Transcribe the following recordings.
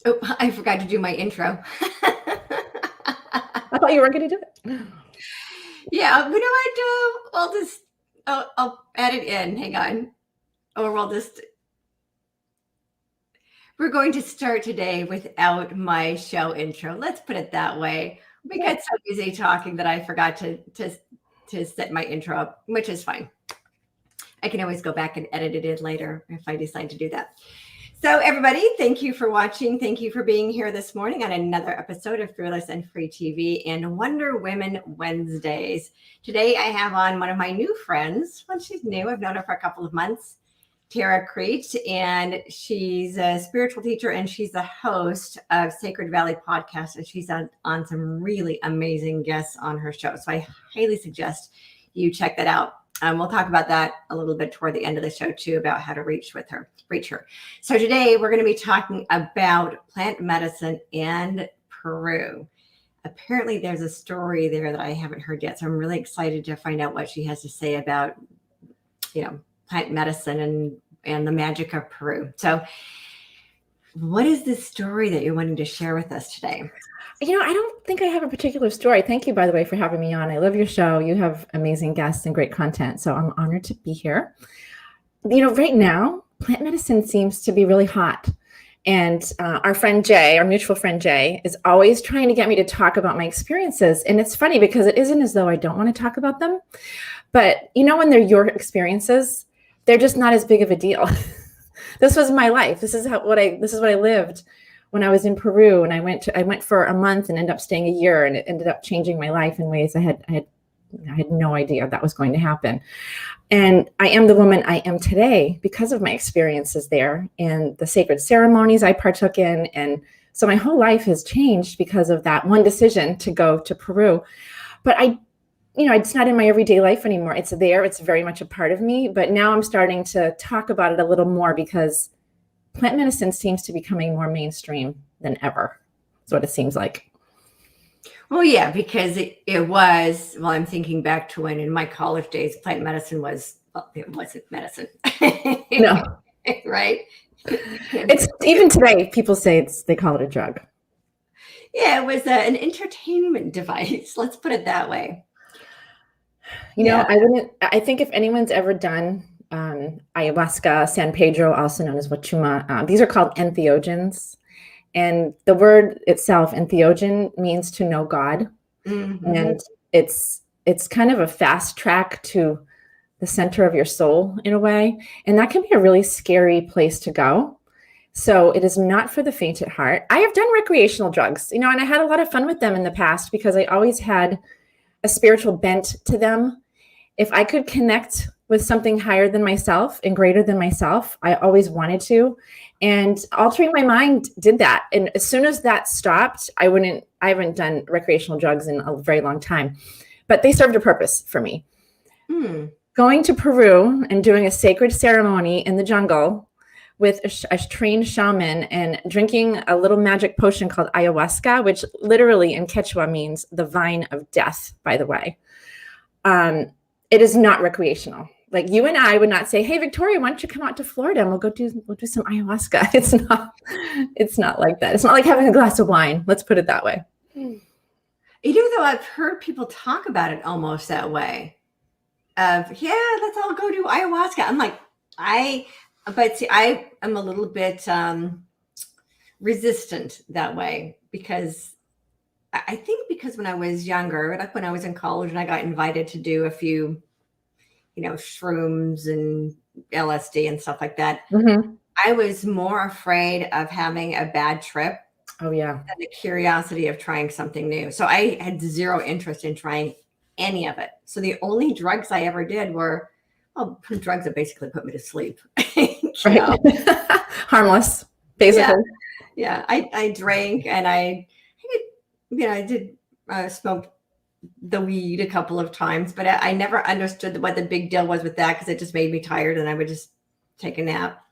Oh, I forgot to do my intro. I thought you weren't going to do it. Yeah, you know what? I'll add it in. Hang on. Or we're going to start today without my show intro. Let's put it that way. We got Okay. so busy talking that I forgot to set my intro up, which is fine. I can always go back and edit it in later if I decide to do that. So, everybody, thank you for watching. Thank you for being here this morning on another episode of Fearless and Free TV and Wonder Women Wednesdays. Today, I have on one of my new friends. Well, she's new. I've known her for a couple of months, Tara Crete, and she's a spiritual teacher and she's the host of Sacred Valley Podcast. And she's on some really amazing guests on her show. So, I highly suggest you check that out. We'll talk about that a little bit toward the end of the show too, about how to reach her. So today we're going to be talking about plant medicine and Peru. Apparently there's a story there that I haven't heard yet. So I'm really excited to find out what she has to say about, plant medicine and the magic of Peru. So what is this story that you're wanting to share with us today? I don't think I have a particular story. Thank you, by the way, for having me on. I love your show. You have amazing guests and great content. So I'm honored to be here. Right now, plant medicine seems to be really hot. And our friend Jay, our mutual friend Jay, is always trying to get me to talk about my experiences. And it's funny because it isn't as though I don't want to talk about them. But when they're your experiences, they're just not as big of a deal. This was my life. This is what I lived when I was in Peru, and I went for a month and ended up staying a year, and it ended up changing my life in ways I had no idea that was going to happen. And I am the woman I am today because of my experiences there and the sacred ceremonies I partook in. And so my whole life has changed because of that one decision to go to Peru. But it's not in my everyday life anymore. It's there. It's very much a part of me. But now I'm starting to talk about it a little more because plant medicine seems to be becoming more mainstream than ever. That's what it seems like. Well, yeah, because it was, well, I'm thinking back to when in my college days, plant medicine it wasn't medicine. No. Right? It's even today, people say they call it a drug. Yeah, it was an entertainment device. Let's put it that way. I think if anyone's ever done ayahuasca, San Pedro, also known as wachuma, these are called entheogens. And the word itself, entheogen, means to know God. Mm-hmm. And it's kind of a fast track to the center of your soul in a way. And that can be a really scary place to go. So it is not for the faint at heart. I have done recreational drugs, and I had a lot of fun with them in the past because I always had a spiritual bent to them. If I could connect with something higher than myself and greater than myself, I always wanted to. And altering my mind did that. And as soon as that stopped, I haven't done recreational drugs in a very long time, but they served a purpose for me. Going to Peru and doing a sacred ceremony in the jungle with a trained shaman and drinking a little magic potion called ayahuasca, which literally in Quechua means the vine of death, by the way. It is not recreational. Like you and I would not say, "Hey, Victoria, why don't you come out to Florida and we'll do some ayahuasca." It's not like that. It's not like having a glass of wine. Let's put it that way. Though I've heard people talk about it almost that way. Let's all go do ayahuasca. I'm like, I am a little bit resistant that way because I think because when I was younger, like when I was in college and I got invited to do a few, shrooms and LSD and stuff like that, I was more afraid of having a bad trip. Oh, yeah. Than the curiosity of trying something new. So I had zero interest in trying any of it. So the only drugs I ever did were, drugs that basically put me to sleep. Right. Harmless, basically. Yeah. I drank and I did smoke the weed a couple of times, but I never understood what the big deal was with that because it just made me tired and I would just take a nap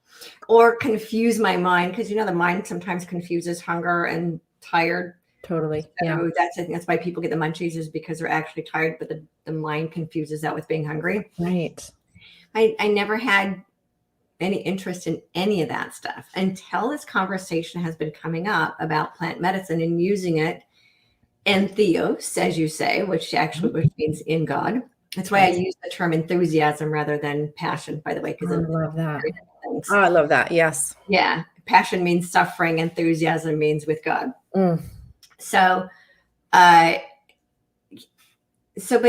or confuse my mind because, the mind sometimes confuses hunger and tired. Totally. So yeah. That's why people get the munchies is because they're actually tired, but the mind confuses that with being hungry. Right. I never had any interest in any of that stuff until this conversation has been coming up about plant medicine and using it and theos, as you say, which means in God. That's why I use the term enthusiasm rather than passion, by the way, because I love that. things. Oh, I love that. Yes. Yeah. Passion means suffering. Enthusiasm means with God. So, but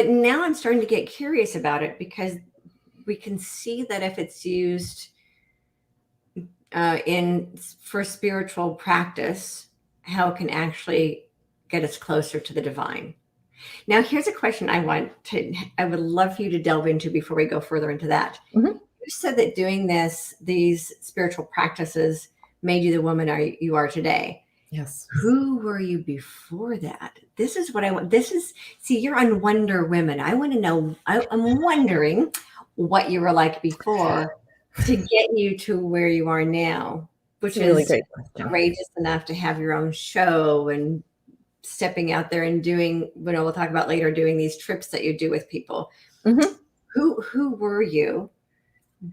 now I'm starting to get curious about it, because we can see that if it's used for spiritual practice, how it can actually get us closer to the divine. Now, here's a question I would love for you to delve into before we go further into that. You said that doing these spiritual practices made you the woman you are today. Yes. Who were you before that? This is what I want. See, you're on Wonder Women. I want to know, I'm wondering what you were like before to get you to where you are now, which is really great, courageous enough to have your own show and stepping out there and doing, we'll talk about later, doing these trips that you do with people. Who were you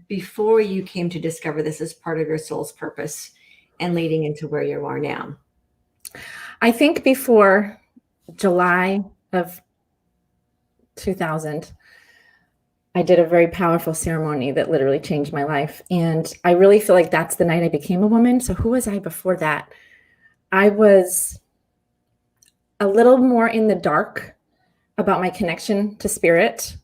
before you came to discover this as part of your soul's purpose and leading into where you are now? I think before July of 2000, I did a very powerful ceremony that literally changed my life. And I really feel like that's the night I became a woman. So who was I before that? I was a little more in the dark about my connection to spirit.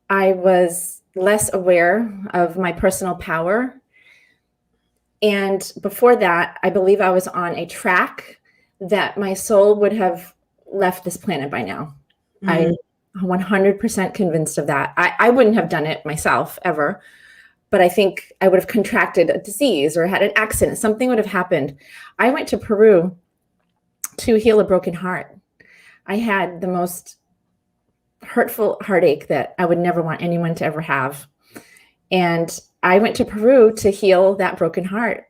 I was less aware of my personal power. And before that, I believe I was on a track that my soul would have left this planet by now. I'm 100% convinced of that. I wouldn't have done it myself ever, but I think I would have contracted a disease or had an accident. Something would have happened. I went to Peru to heal a broken heart. I had the most hurtful heartache that I would never want anyone to ever have. And I went to Peru to heal that broken heart.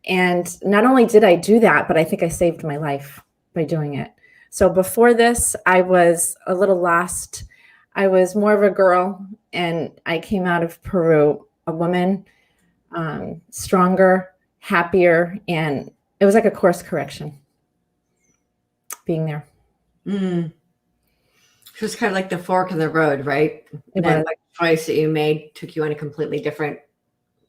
And not only did I do that, but I think I saved my life by doing it. So before this, I was a little lost. I was more of a girl, and I came out of Peru a woman, stronger, happier, and it was like a course correction being there. So it's kind of like the fork in the road, right? That choice that you made took you on a completely different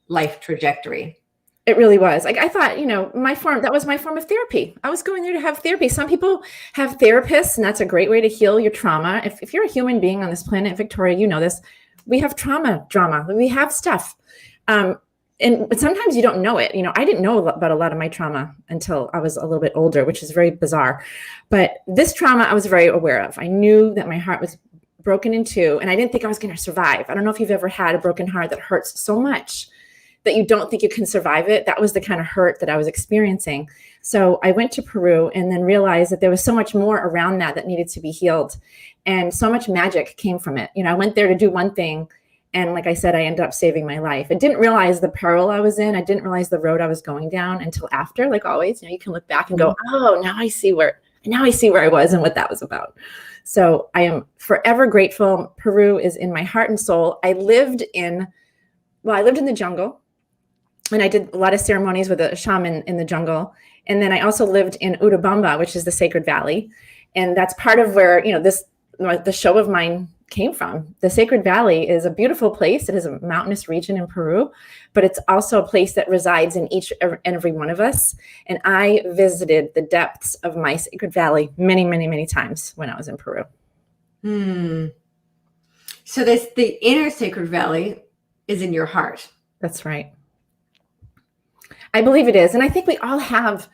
life trajectory. It really was. Like, I thought, that was my form of therapy. I was going there to have therapy. Some people have therapists, and that's a great way to heal your trauma. If you're a human being on this planet, Victoria, you know this, we have drama. We have stuff. But sometimes you don't know it. I didn't know about a lot of my trauma until I was a little bit older, which is very bizarre. But this trauma I was very aware of. I knew that my heart was broken in two, and I didn't think I was going to survive. I don't know if you've ever had a broken heart that hurts so much that you don't think you can survive it. That was the kind of hurt that I was experiencing. So I went to Peru and then realized that there was so much more around that needed to be healed. And so much magic came from it. I went there to do one thing. And like I said, I ended up saving my life. I didn't realize the peril I was in. I didn't realize the road I was going down until after. Like always, you can look back and go, oh, now I see where I was and what that was about. So I am forever grateful. Peru is in my heart and soul. I lived in the jungle. And I did a lot of ceremonies with a shaman in the jungle. And then I also lived in Urubamba, which is the Sacred Valley. And that's part of where, the show of mine came from. The Sacred Valley is a beautiful place. It is a mountainous region in Peru, but it's also a place that resides in each and every one of us. And I visited the depths of my Sacred Valley many, many, many times when I was in Peru. So the inner Sacred Valley is in your heart. That's right. I believe it is. And I think we all have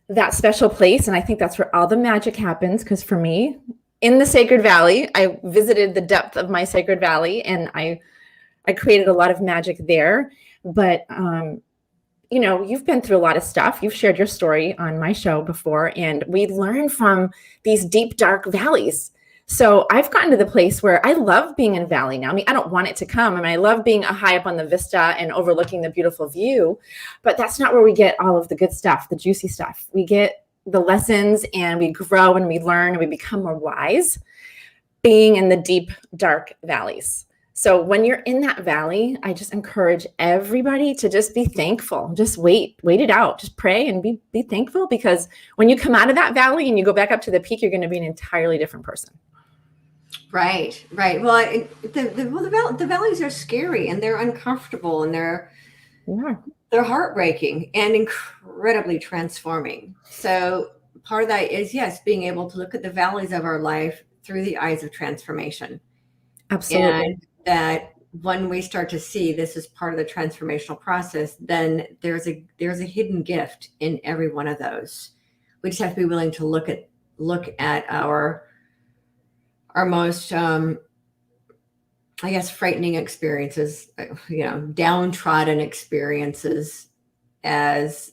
that special place. And I think that's where all the magic happens. Because for me, in the Sacred Valley, I visited the depth of my Sacred Valley, and I created a lot of magic there. But, you've been through a lot of stuff. You've shared your story on my show before, and we learn from these deep, dark valleys. So I've gotten to the place where I love being in a valley now. I mean, I don't want it to come. I love being high up on the vista and overlooking the beautiful view, but that's not where we get all of the good stuff, the juicy stuff. We get the lessons, and we grow and we learn and we become more wise being in the deep, dark valleys. So when you're in that valley, I just encourage everybody to just be thankful. Just wait it out. Just pray and be thankful, because when you come out of that valley and you go back up to the peak, you're going to be an entirely different person. Right. Well, the valleys are scary, and they're uncomfortable, and they're heartbreaking and incredibly transforming. So part of that is, yes, being able to look at the valleys of our life through the eyes of transformation. Absolutely. And that when we start to see this is part of the transformational process, then there's a hidden gift in every one of those. We just have to be willing to look at our most I guess frightening experiences, downtrodden experiences, as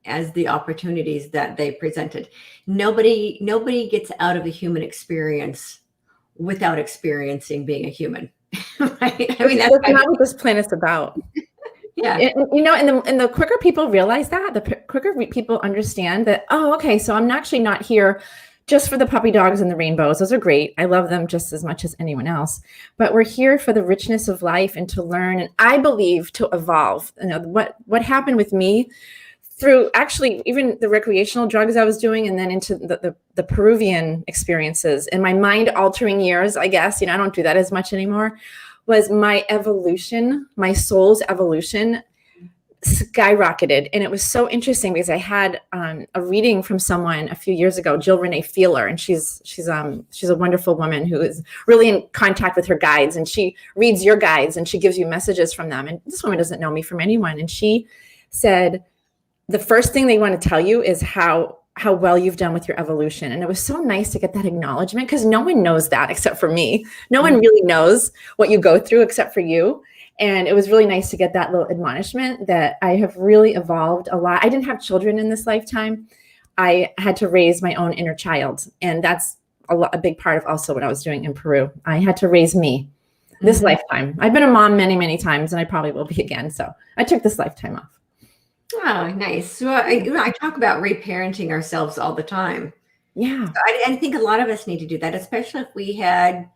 the opportunities that they presented. Nobody gets out of a human experience without experiencing being a human. Right? I mean, that's not what this planet's about. Yeah. And the quicker people realize that, the quicker people understand that, oh, okay, so I'm actually not here just for the puppy dogs and the rainbows. Those are great. I love them just as much as anyone else. But we're here for the richness of life and to learn, and I believe to evolve. What happened with me through actually even the recreational drugs I was doing, and then into the Peruvian experiences and my mind altering years, I guess, I don't do that as much anymore, was my evolution, my soul's evolution skyrocketed. And it was so interesting because I had a reading from someone a few years ago, Jill Renee Feeler, and she's a wonderful woman who is really in contact with her guides, and she reads your guides and she gives you messages from them. And this woman doesn't know me from anyone. And she said, the first thing they want to tell you is how well you've done with your evolution. And it was so nice to get that acknowledgement, because no one knows that except for me. No one really knows what you go through except for you. And it was really nice to get that little admonishment that I have really evolved a lot. I didn't have children in this lifetime. I had to raise my own inner child. And that's a big part of also what I was doing in Peru. I had to raise me this lifetime. I've been a mom many, many times, and I probably will be again. So I took this lifetime off. Oh, nice. So I talk about reparenting ourselves all the time. Yeah. So I think a lot of us need to do that, especially if we had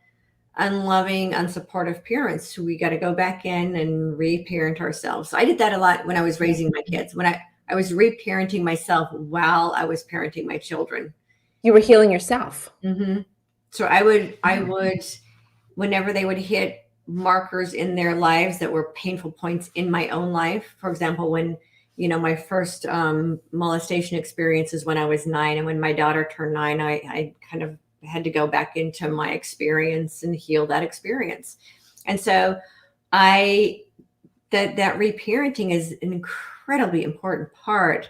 unloving, unsupportive parents. We got to go back in and reparent ourselves. So I did that a lot when I was raising my kids, when I was reparenting myself while I was parenting my children. You were healing yourself. Mm-hmm. So I would, whenever they would hit markers in their lives that were painful points in my own life, for example, when my first molestation experiences when I was 9, and when my daughter turned 9, I kind of had to go back into my experience and heal that experience. And so that reparenting is an incredibly important part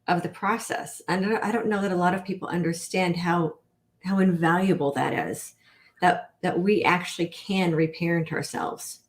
of the process. And I don't know that a lot of people understand how invaluable that is, that we actually can reparent ourselves.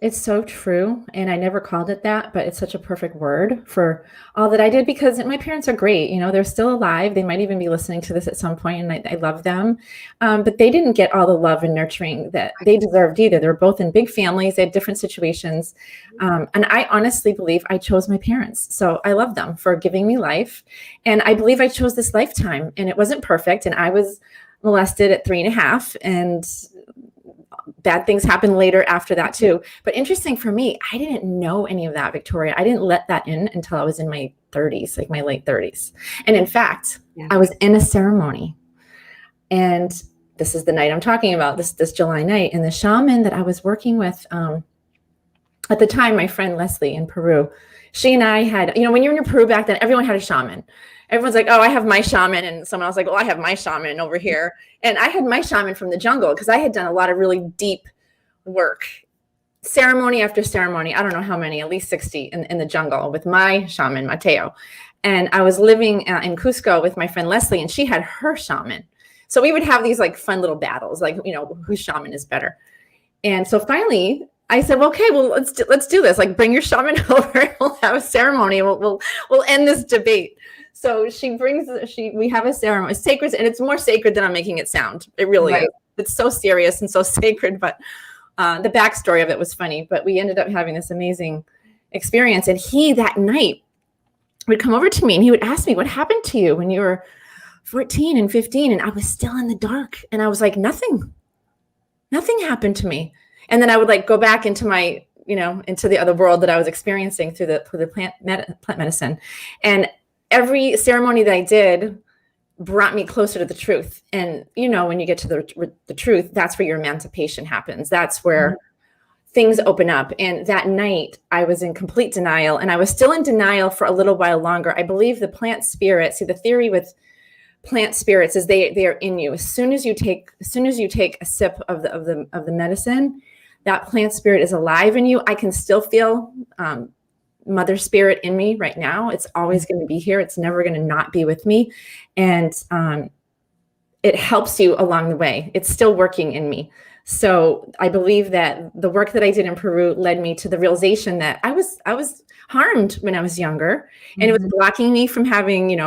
It's so true. And I never called it that, but it's such a perfect word for all that I did, because my parents are great. They're still alive. They might even be listening to this at some point, and I love them. But they didn't get all the love and nurturing that they deserved either. They were both in big families. They had different situations. And I honestly believe I chose my parents. So I love them for giving me life. And I believe I chose this lifetime, and it wasn't perfect. And I was molested at 3.5, and bad things happened later after that too. But interesting for me, I didn't know any of that, Victoria. I didn't let that in until I was in my 30s, like my late 30s. And in fact, I was in a ceremony, and this is the night I'm talking about, this July night. And the shaman that I was working with at the time, my friend Leslie in Peru, she and I had, when you're in Peru back then, everyone had a shaman. Everyone's like, oh, I have my shaman. And someone else like, well, I have my shaman over here. And I had my shaman from the jungle, because I had done a lot of really deep work, ceremony after ceremony. I don't know how many, at least 60 in the jungle with my shaman, Mateo. And I was living in Cusco with my friend Leslie, and she had her shaman. So we would have these like fun little battles, like, whose shaman is better. And so finally I said, well, okay, well, let's do this. Like, bring your shaman over. We'll have a ceremony. We'll end this debate. So we have a ceremony. It's sacred, and it's more sacred than I'm making it sound. It really is. It's so serious and so sacred, but the backstory of it was funny. But we ended up having this amazing experience. And he, that night, would come over to me, and he would ask me, what happened to you when you were 14 and 15? And I was still in the dark. And I was like, nothing happened to me. And then I would like go back into my, into the other world that I was experiencing through the plant medicine. And every ceremony that I did brought me closer to the truth. And, when you get to the truth, that's where your emancipation happens. That's where things open up. And that night I was in complete denial, and I was still in denial for a little while longer. I believe the plant spirits, see, the theory with plant spirits is they are in you. As soon as you take a sip of the medicine, that plant spirit is alive in you. I can still feel mother spirit in me right now. It's always going to be here. It's never going to not be with me. And it helps you along the way. It's still working in me. So I believe that the work that I did in Peru led me to the realization that I was harmed when I was younger, and it was blocking me from having,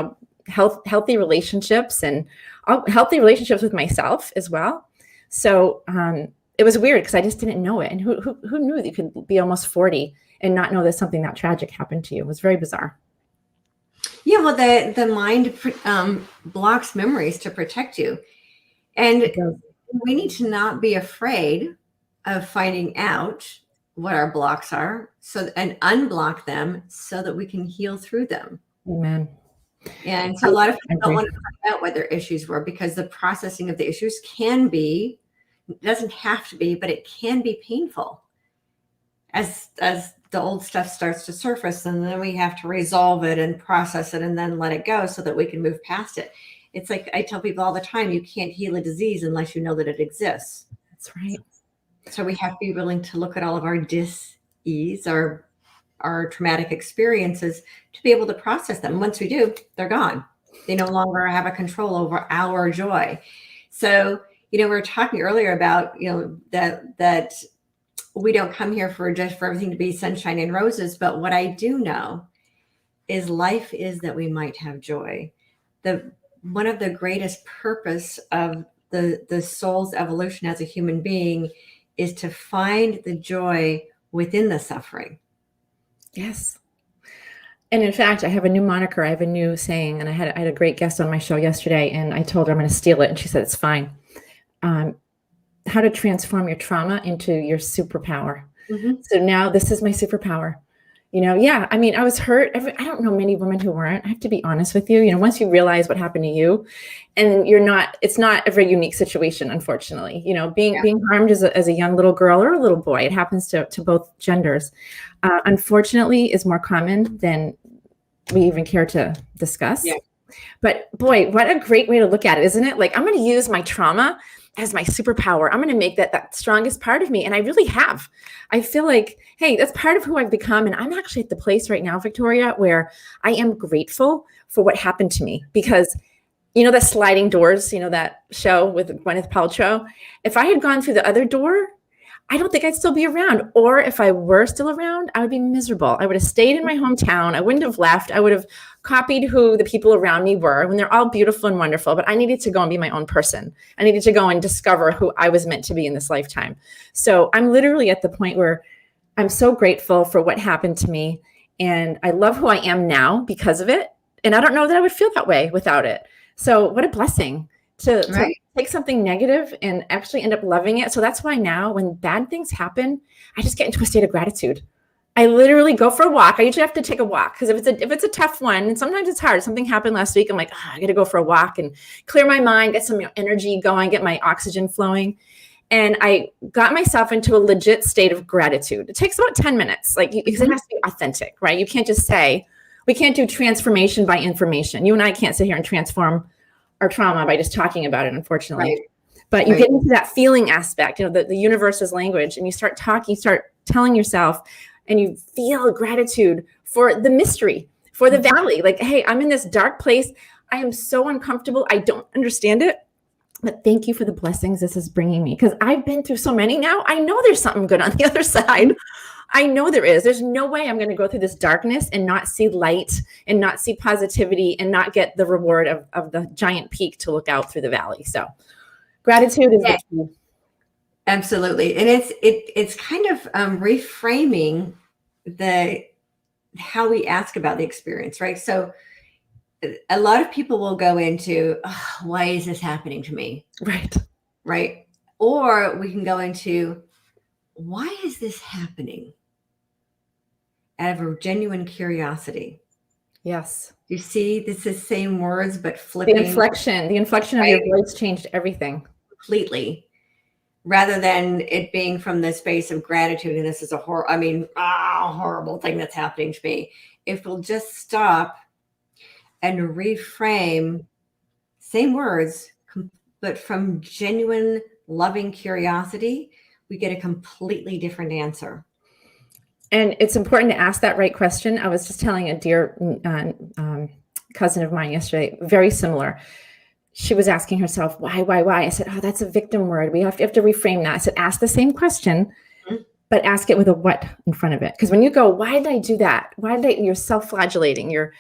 healthy relationships, and healthy relationships with myself as well. So it was weird because I just didn't know it. And who knew that you could be almost 40 and not know that something that tragic happened to you? It was very bizarre. Yeah, well, the mind blocks memories to protect you. And we need to not be afraid of finding out what our blocks are, and unblock them so that we can heal through them. Amen. And so a lot of people don't want to find out what their issues were, because the processing of the issues doesn't have to be, but it can be painful as the old stuff starts to surface, and then we have to resolve it and process it and then let it go so that we can move past it. It's like I tell people all the time, you can't heal a disease unless you know that it exists. That's right. So we have to be willing to look at all of our dis-ease, our traumatic experiences, to be able to process them. Once we do, they're gone. They no longer have a control over our joy. So, we were talking earlier about, that we don't come here for everything to be sunshine and roses. But what I do know is life is that we might have joy. One of the greatest purpose of the soul's evolution as a human being is to find the joy within the suffering. Yes. And in fact, I have a new moniker. I have a new saying, and I had a great guest on my show yesterday, and I told her I'm going to steal it, and she said it's fine. How to transform your trauma into your superpower. So now this is my superpower. I was hurt. I don't know many women who weren't. I have to be honest with you. Once you realize what happened to you, and it's not a very unique situation, unfortunately. Being harmed as a young little girl or a little boy, it happens to both genders. Unfortunately, is more common than we even care to discuss. Yeah. But boy, what a great way to look at it, isn't it? Like, I'm going to use my trauma as my superpower. I'm going to make that strongest part of me. And I really have. I feel like, hey, that's part of who I've become. And I'm actually at the place right now, Victoria, where I am grateful for what happened to me. Because, the sliding doors, that show with Gwyneth Paltrow, if I had gone through the other door, I don't think I'd still be around. Or if I were still around, I would be miserable. I would have stayed in my hometown. I wouldn't have left. I would have copied who the people around me were, when they're all beautiful and wonderful, but I needed to go and be my own person. I needed to go and discover who I was meant to be in this lifetime. So I'm literally at the point where I'm so grateful for what happened to me. And I love who I am now because of it. And I don't know that I would feel that way without it. So what a blessing to take something negative and actually end up loving it. So that's why now when bad things happen, I just get into a state of gratitude. I literally go for a walk. I usually have to take a walk because if it's a tough one, and sometimes it's hard. Something happened last week. I'm like, I got to go for a walk and clear my mind, get some energy going, get my oxygen flowing. And I got myself into a legit state of gratitude. It takes about 10 minutes, because it has to be authentic, right? You can't just say, we can't do transformation by information. You and I can't sit here and transform our trauma by just talking about it, unfortunately. Right. But you get into that feeling aspect, the universe's language, and you start talking, you start telling yourself, and you feel gratitude for the mystery, for the valley. Like, hey, I'm in this dark place. I am so uncomfortable. I don't understand it. But thank you for the blessings this is bringing me. Because I've been through so many now. I know there's something good on the other side. I know there is. There's no way I'm going to go through this darkness and not see light and not see positivity and not get the reward of the giant peak to look out through the valley. So gratitude is the key. Absolutely. And it's kind of reframing how we ask about the experience, right? So a lot of people will go into, why is this happening to me? Right. Right. Or we can go into, why is this happening? Out of a genuine curiosity. Yes. You see, this is same words, but The flipping inflection of your voice changed everything. completely, rather than it being from the space of gratitude. And this is a horrible thing that's happening to me. If we'll just stop and reframe same words, but from genuine, loving curiosity, we get a completely different answer. And it's important to ask that right question. I was just telling a dear cousin of mine yesterday, very similar. She was asking herself, why? I said, oh, that's a victim word. We have to reframe that. I said, ask the same question, but ask it with a what in front of it. Because when you go, why did I do that? You're self-flagellating. You're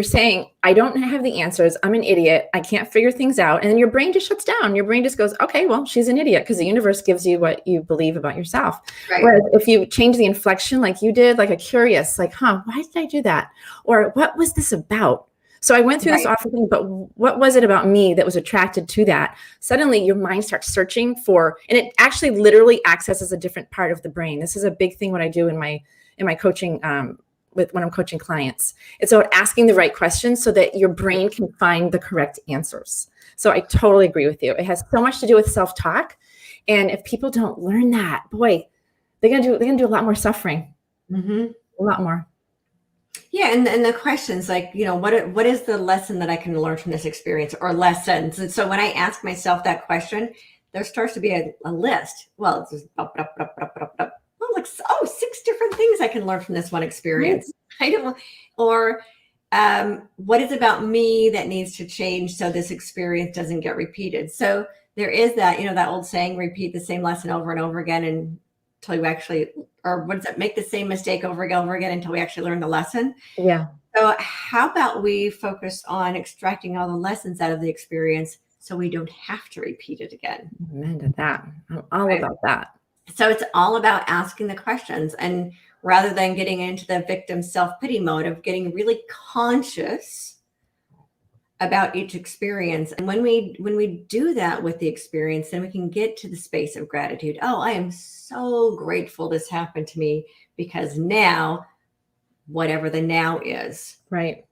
saying, I don't have the answers. I'm an idiot. I can't figure things out. And then your brain just shuts down. Your brain just goes, okay, well, she's an idiot, because the universe gives you what you believe about yourself. Right. Whereas if you change the inflection like you did, like a curious, like, why did I do that? Or what was this about? So I went through this awful thing, but what was it about me that was attracted to that? Suddenly your mind starts searching for, and it actually literally accesses a different part of the brain. This is a big thing what I do in my coaching when I'm coaching clients. It's about asking the right questions so that your brain can find the correct answers. So I totally agree with you. It has so much to do with self-talk. And if people don't learn that, boy, they're gonna do a lot more suffering. Mm-hmm. A lot more. Yeah, and the questions like, what is the lesson that I can learn from this experience, or lessons? And so when I ask myself that question, there starts to be a list. Well, it's just up. Oh, like 6 different things I can learn from this one experience. Right. Or what is about me that needs to change so this experience doesn't get repeated? So there is that, that old saying, repeat the same lesson over and over again until you actually, or what is it? Make the same mistake over and over again until we actually learn the lesson. Yeah. So how about we focus on extracting all the lessons out of the experience so we don't have to repeat it again? Amen to that. I'm all about that. So it's all about asking the questions, and rather than getting into the victim self-pity mode of getting really conscious about each experience. And when we do that with the experience, then we can get to the space of gratitude. Oh, I am so grateful this happened to me, because now, whatever the now is. Right.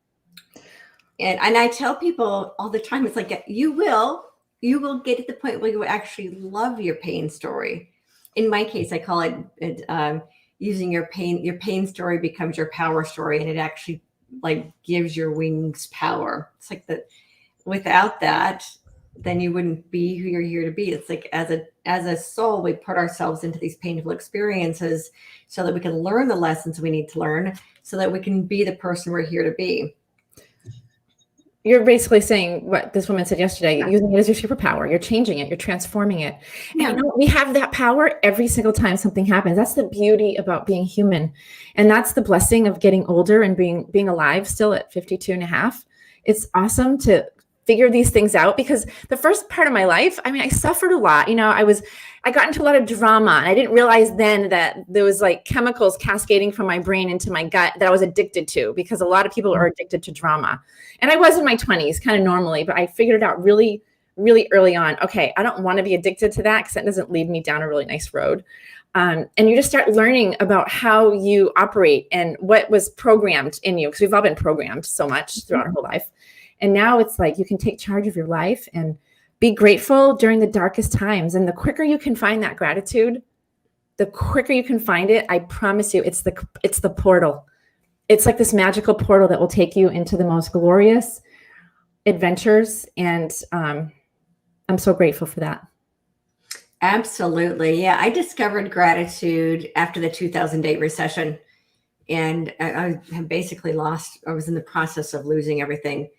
And I tell people all the time, it's like, you will get to the point where you actually love your pain story. In my case, I call it using your pain story becomes your power story. And it actually like gives your wings power. It's like without that, then you wouldn't be who you're here to be. It's like as a soul, we put ourselves into these painful experiences so that we can learn the lessons we need to learn, so that we can be the person we're here to be. You're basically saying what this woman said yesterday, using it as your superpower. You're changing it. You're transforming it. Yeah. And we have that power every single time something happens. That's the beauty about being human. And that's the blessing of getting older and being alive still at 52 and a half. It's awesome to figure these things out, because the first part of my life, I suffered a lot. I got into a lot of drama, and I didn't realize then that there was like chemicals cascading from my brain into my gut that I was addicted to, because a lot of people are addicted to drama. And I was in my 20s kind of normally, but I figured it out really, really early on. Okay, I don't want to be addicted to that, because that doesn't lead me down a really nice road. And you just start learning about how you operate and what was programmed in you, because we've all been programmed so much throughout our whole life. And now it's like you can take charge of your life and be grateful during the darkest times. And the quicker you can find that gratitude, the quicker you can find it, I promise you, it's the portal. It's like this magical portal that will take you into the most glorious adventures. And I'm so grateful for that. Absolutely. Yeah. I discovered gratitude after the 2008 recession. And I have basically I was in the process of losing everything.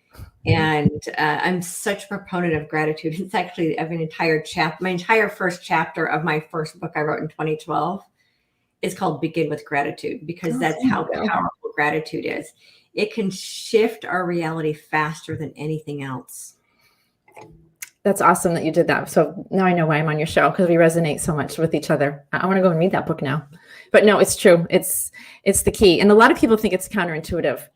And I'm such a proponent of gratitude. It's actually, I have an entire chapter, my entire first chapter of my first book I wrote in 2012 is called Begin with Gratitude, because that's how powerful gratitude is. It can shift our reality faster than anything else. That's awesome that you did that. So now I know why I'm on your show, because we resonate so much with each other. I want to go and read that book now. But no, it's true. It's the key. And a lot of people think it's counterintuitive.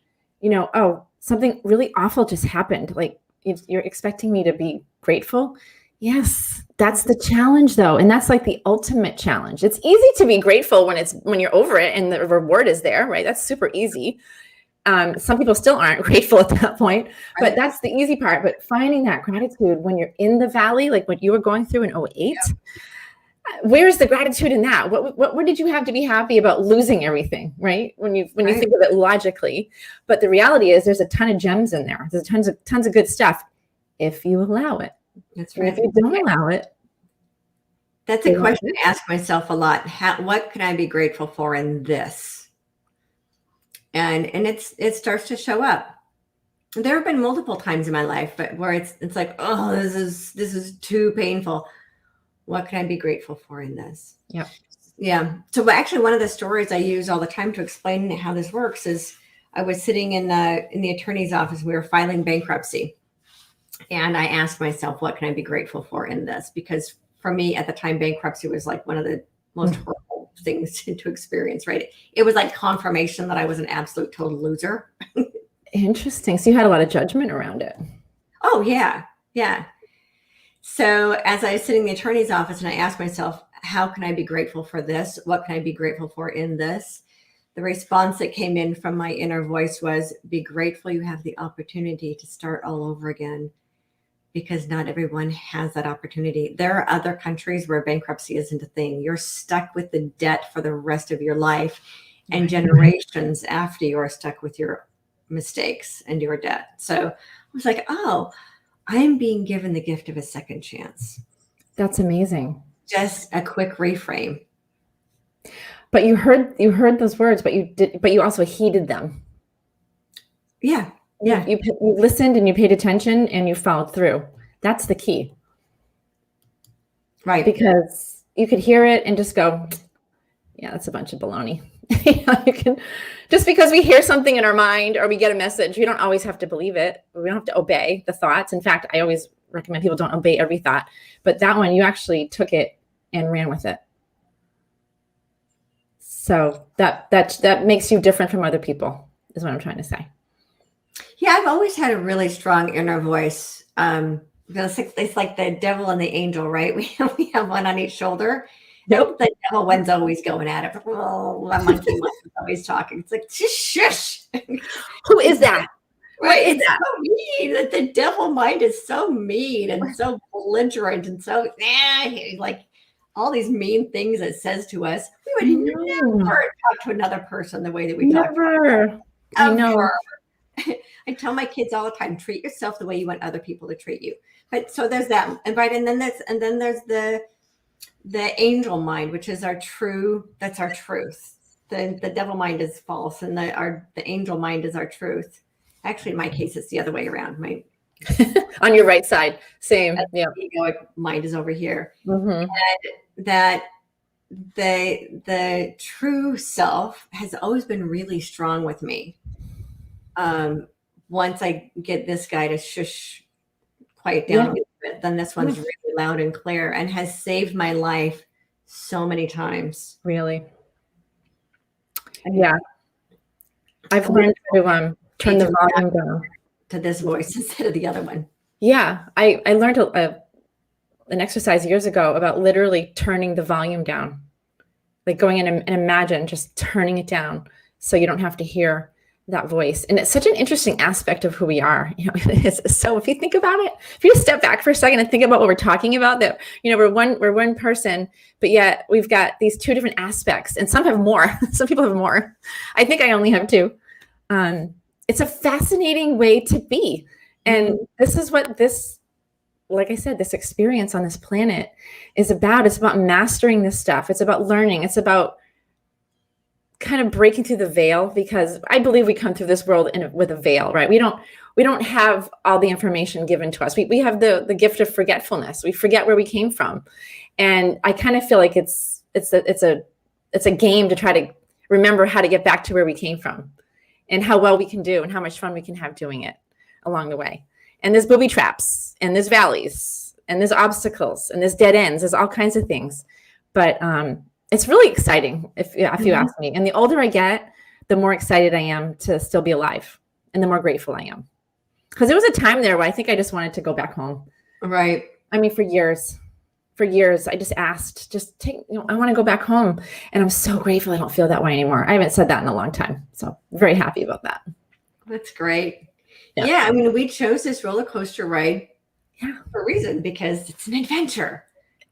Something really awful just happened. Like, you're expecting me to be grateful. Yes, that's the challenge though. And that's like the ultimate challenge. It's easy to be grateful when you're over it and the reward is there, right? That's super easy. Some people still aren't grateful at that point, but that's the easy part. But finding that gratitude when you're in the valley, like what you were going through in '08, where's the gratitude in that? What did you have to be happy about losing everything, right? When you think of it logically, but the reality is there's a ton of gems in there. There's tons of good stuff if you allow it. That's right. If you don't allow it, that's a question I ask myself a lot. What can I be grateful for in this? And it starts to show up. There have been multiple times in my life, but where it's like, oh, this is too painful. What can I be grateful for in this? Yeah. Yeah. So actually, one of the stories I use all the time to explain how this works is I was sitting in the attorney's office. We were filing bankruptcy. And I asked myself, what can I be grateful for in this? Because for me at the time, bankruptcy was like one of the most horrible things to experience, right? It was like confirmation that I was an absolute total loser. Interesting. So you had a lot of judgment around it. Oh, yeah. Yeah. So as I was sitting in the attorney's office and I asked myself, how can I be grateful for this? What can I be grateful for in this? The response that came in from my inner voice was, be grateful you have the opportunity to start all over again, because not everyone has that opportunity. There are other countries where bankruptcy isn't a thing. You're stuck with the debt for the rest of your life, and generations after you are stuck with your mistakes and your debt. So I was like, oh, I'm being given the gift of a second chance. That's amazing. Just a quick reframe. But you heard those words, but you also heeded them. Yeah. Yeah. You listened and you paid attention and you followed through. That's the key. Right. Because you could hear it and just go, yeah, that's a bunch of baloney. You can, just because we hear something in our mind or we get a message, we don't always have to believe it. We don't have to obey the thoughts. In fact, I always recommend people don't obey every thought, but that one, you actually took it and ran with it. So that makes you different from other people is what I'm trying to say. Yeah, I've always had a really strong inner voice. It's like the devil and the angel, right? We have one on each shoulder. Nope. The devil one's always going at it. Oh, the monkey one is always talking. It's like, shush. Who is that? Right? It's so mean. That the devil mind is so mean and so belligerent and so like all these mean things it says to us. We would never talk to another person the way that we talk to them. I know. I tell my kids all the time, treat yourself the way you want other people to treat you. But so there's that, and then there's the angel mind, which is our truth. The devil mind is false, and the angel mind is our truth. Actually, in my case, it's the other way around. My on your right side, same. Yeah, egoic mind is over here, and that the true self has always been really strong with me. Once I get this guy to shush, quiet down a bit, then this one's really loud and clear and has saved my life so many times. Really? Yeah. I've learned to turn the volume down to this voice instead of the other one. Yeah. I learned an exercise years ago about literally turning the volume down, like going in and imagine just turning it down so you don't have to hear that voice. And it's such an interesting aspect of who we are. So if you think about it, if you just step back for a second and think about what we're talking about, that, we're one person, but yet we've got these two different aspects, and some have more. Some people have more. I think I only have two. It's a fascinating way to be. And this is what like I said, this experience on this planet is about. It's about mastering this stuff. It's about learning. It's about kind of breaking through the veil, because I believe we come through this world with a veil, right? We don't have all the information given to us. We have the gift of forgetfulness. We forget where we came from. And I kind of feel like it's a game to try to remember how to get back to where we came from and how well we can do and how much fun we can have doing it along the way. And there's booby traps and there's valleys and there's obstacles and there's dead ends. There's all kinds of things. But it's really exciting if you ask me. And the older I get, the more excited I am to still be alive and the more grateful I am. Because there was a time there where I think I just wanted to go back home. Right. I mean, for years, I just asked, I want to go back home. And I'm so grateful I don't feel that way anymore. I haven't said that in a long time. So very happy about that. That's great. Yeah. Yeah. I mean, we chose this roller coaster ride Yeah, for a reason, because it's an adventure.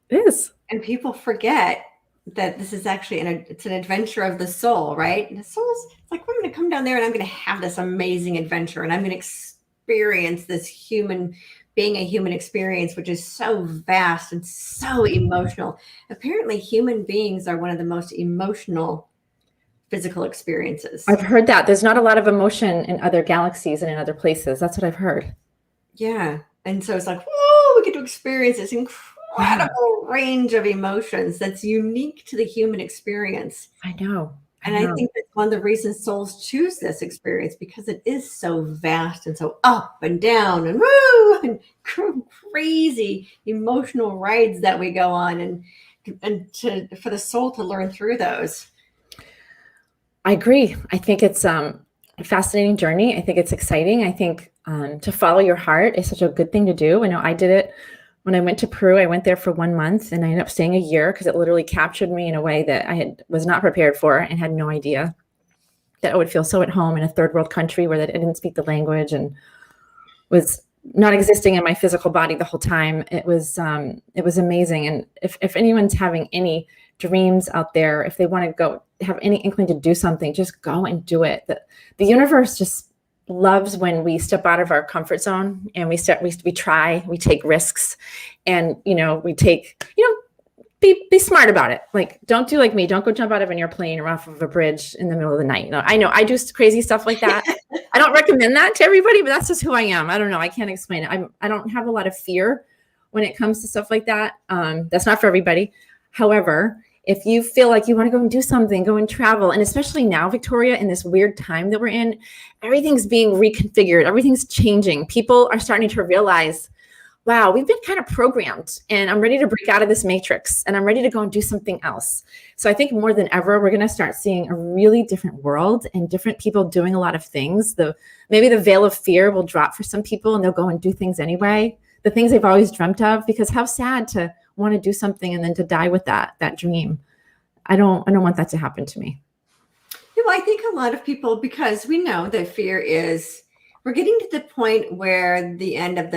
it is. And people forget that this is actually it's an adventure of the soul, right? And the soul's like, I'm going to come down there and I'm going to have this amazing adventure, and I'm going to experience this being a human experience, which is so vast and so emotional. Apparently, human beings are one of the most emotional physical experiences. I've heard that. There's not a lot of emotion in other galaxies and in other places. That's what I've heard. Yeah. And so it's like, whoa, we get to experience this incredible range of emotions that's unique to the human experience. I know. And I think that's one of the reasons souls choose this experience, because it is so vast and so up and down and woo and crazy emotional rides that we go on, for the soul to learn through those. I agree. I think it's a fascinating journey. I think it's exciting. I think to follow your heart is such a good thing to do. I know I did it when I went to Peru. I went there for 1 month and I ended up staying a year, because it literally captured me in a way that was not prepared for, and had no idea that I would feel so at home in a third world country where I didn't speak the language and was not existing in my physical body the whole time. It was amazing. And if anyone's having any dreams out there, if they want to go have any inkling to do something, just go and do it. The universe just loves when we step out of our comfort zone and we try, we take risks, and, we take, be smart about it. Like, don't do like me. Don't go jump out of an airplane or off of a bridge in the middle of the night. I know I do crazy stuff like that. I don't recommend that to everybody, but that's just who I am. I don't know. I can't explain it. I don't have a lot of fear when it comes to stuff like that. That's not for everybody. However, if you feel like you want to go and do something, go and travel. And especially now, Victoria, in this weird time that we're in, everything's being reconfigured. Everything's changing. People are starting to realize, wow, we've been kind of programmed, and I'm ready to break out of this matrix, and I'm ready to go and do something else. So I think more than ever, we're going to start seeing a really different world and different people doing a lot of things. Maybe the veil of fear will drop for some people, and they'll go and do things anyway, the things they've always dreamt of, because how sad to want to do something and then to die with that dream. I don't want that to happen to me. Yeah, well, I think a lot of people, because we know that fear is, we're getting to the point where the end of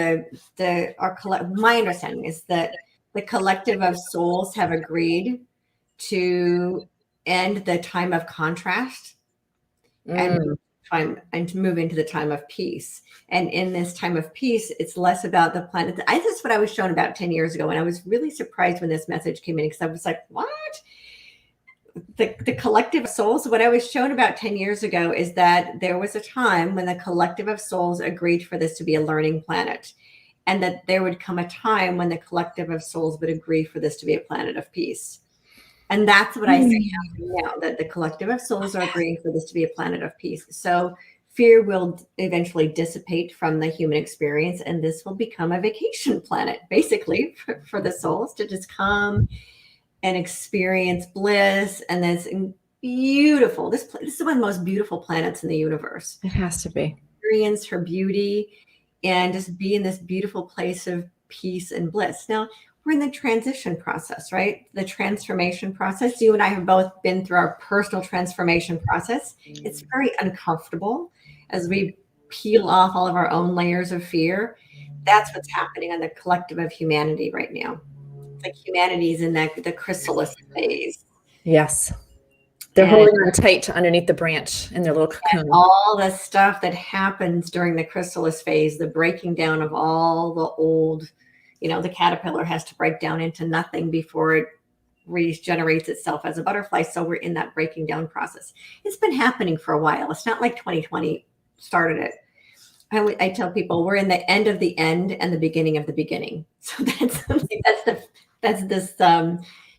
my understanding is that the collective of souls have agreed to end the time of contrast and to move into the time of peace. And in this time of peace, it's less about the planet. That's what I was shown about 10 years ago. And I was really surprised when this message came in, because I was like, what? The collective of souls, what I was shown about 10 years ago is that there was a time when the collective of souls agreed for this to be a learning planet, and that there would come a time when the collective of souls would agree for this to be a planet of peace. And that's what I see happening now, that the collective of souls are agreeing for this to be a planet of peace. So fear will eventually dissipate from the human experience, and this will become a vacation planet, basically, for the souls to just come and experience bliss. And that's beautiful. This is one of the most beautiful planets in the universe. It has to be. Experience her beauty and just be in this beautiful place of peace and bliss. Now, we're in the transition process, right? The transformation process. You and I have both been through our personal transformation process. It's very uncomfortable as we peel off all of our own layers of fear. That's what's happening on the collective of humanity right now. Like humanity's in the chrysalis phase. Yes. They're holding on tight underneath the branch in their little cocoon. And all the stuff that happens during the chrysalis phase, the breaking down of all the old, the caterpillar has to break down into nothing before it regenerates itself as a butterfly. So we're in that breaking down process. It's been happening for a while. It's not like 2020 started it. I tell people we're in the end of the end and the beginning of the beginning. So that's this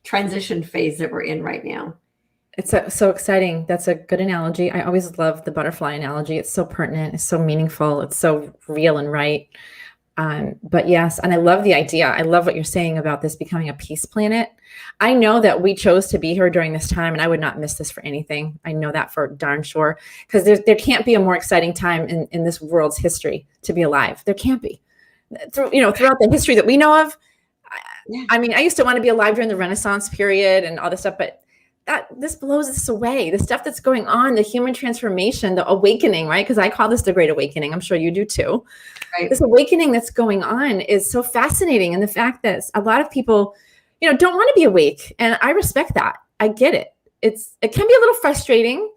transition phase that we're in right now. It's so exciting. That's a good analogy. I always love the butterfly analogy. It's so pertinent. It's so meaningful. It's so real and right. But yes, and I love the idea. I love what you're saying about this becoming a peace planet. I know that we chose to be here during this time, and I would not miss this for anything. I know that for darn sure, because there can't be a more exciting time in this world's history to be alive. There can't be. Throughout the history that we know of, Yeah. I mean, I used to want to be alive during the Renaissance period and all this stuff, but this blows this away. The stuff that's going on, the human transformation, the awakening, right? Because I call this the Great Awakening. I'm sure you do too. Right. This awakening that's going on is so fascinating. And the fact that a lot of people, don't want to be awake. And I respect that. I get it. It can be a little frustrating,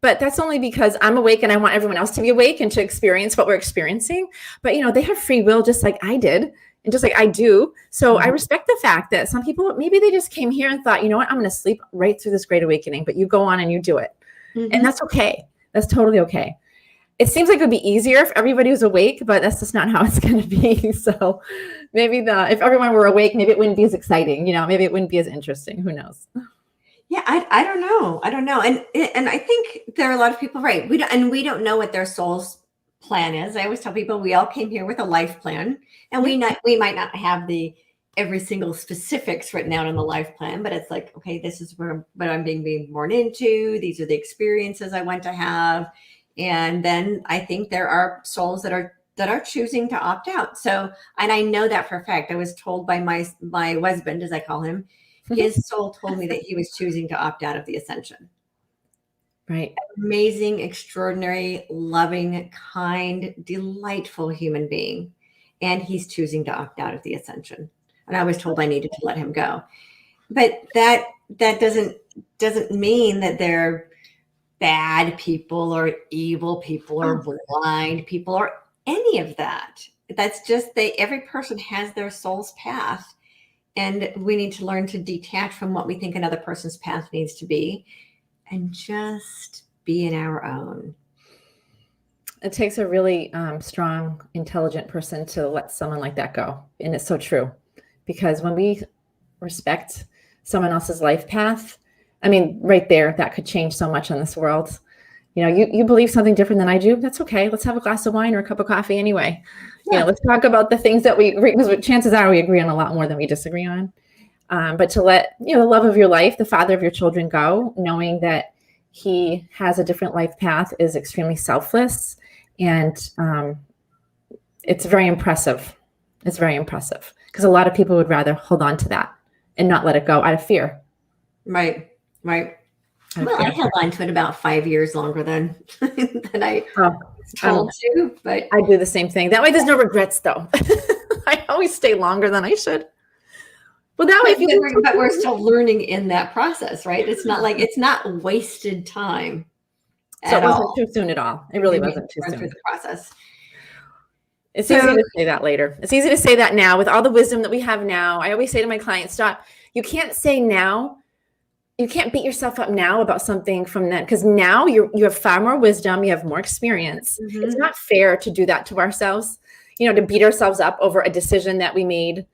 but that's only because I'm awake and I want everyone else to be awake and to experience what we're experiencing. But, they have free will just like I did. And just like I do. So I respect the fact that some people, maybe they just came here and thought, you know what, I'm going to sleep right through this great awakening, but you go on and you do it. And that's okay. That's totally okay. It seems like it would be easier if everybody was awake, but that's just not how it's going to be. So maybe if everyone were awake, maybe it wouldn't be as exciting, maybe it wouldn't be as interesting. Who knows? Yeah, I don't know. I don't know. And I think there are a lot of people, right? We don't know what their soul's plan is. I always tell people we all came here with a life plan, and we might not have every single specifics written out on the life plan, but it's like, okay, this is what I'm being born into. These are the experiences I want to have. And then I think there are souls that are choosing to opt out. So, and I know that for a fact. I was told by my husband, as I call him, his soul told me that he was choosing to opt out of the ascension. Right. Amazing, extraordinary, loving, kind, delightful human being. And he's choosing to opt out of the ascension. And I was told I needed to let him go. But that doesn't mean that they're bad people or evil people or blind people or any of that. That's just every person has their soul's path. And we need to learn to detach from what we think another person's path needs to be and just be in our own. It takes a really strong, intelligent person to let someone like that go. And it's so true. Because when we respect someone else's life path, I mean, right there, that could change so much in this world. You believe something different than I do. That's okay. Let's have a glass of wine or a cup of coffee anyway. Yeah. Let's talk about the things that we agree, because chances are we agree on a lot more than we disagree on. But to let, the love of your life, the father of your children go, knowing that he has a different life path is extremely selfless. And it's very impressive. It's very impressive because a lot of people would rather hold on to that and not let it go out of fear. Right. Well, I held on to it about 5 years longer than I told you, but I do the same thing. That way there's no regrets though. I always stay longer than I should. Well, that way, but we're still learning in that process, right? It's not like it's not wasted time. So it wasn't too soon at all. It really wasn't too soon. Through the process. It's easy to say that later. It's easy to say that now with all the wisdom that we have now. I always say to my clients, stop. You can't say now. You can't beat yourself up now about something from that, because now you have far more wisdom. You have more experience. It's not fair to do that to ourselves, to beat ourselves up over a decision that we made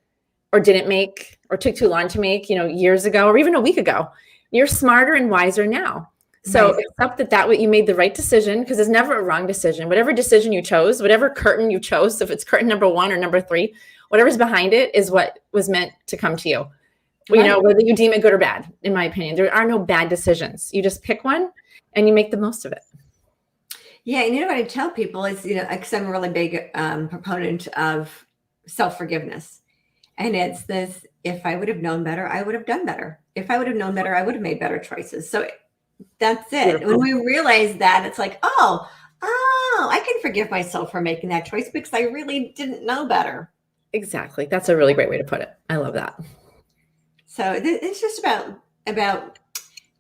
or didn't make or took too long to make, years ago or even a week ago. You're smarter and wiser now. So accept that what you made the right decision, because there's never a wrong decision. Whatever decision you chose, whatever curtain you chose, so if it's curtain number 1 or number 3, whatever's behind it is what was meant to come to you. Whether you deem it good or bad, in my opinion. There are no bad decisions. You just pick one and you make the most of it. Yeah. And what I tell people is, because I'm a really big proponent of self-forgiveness. And it's this, if I would have known better, I would have done better. If I would have known better, I would have made better choices. So that's it. Beautiful. When we realize that, it's like, oh, I can forgive myself for making that choice because I really didn't know better. Exactly. That's a really great way to put it. I love that. So it's just about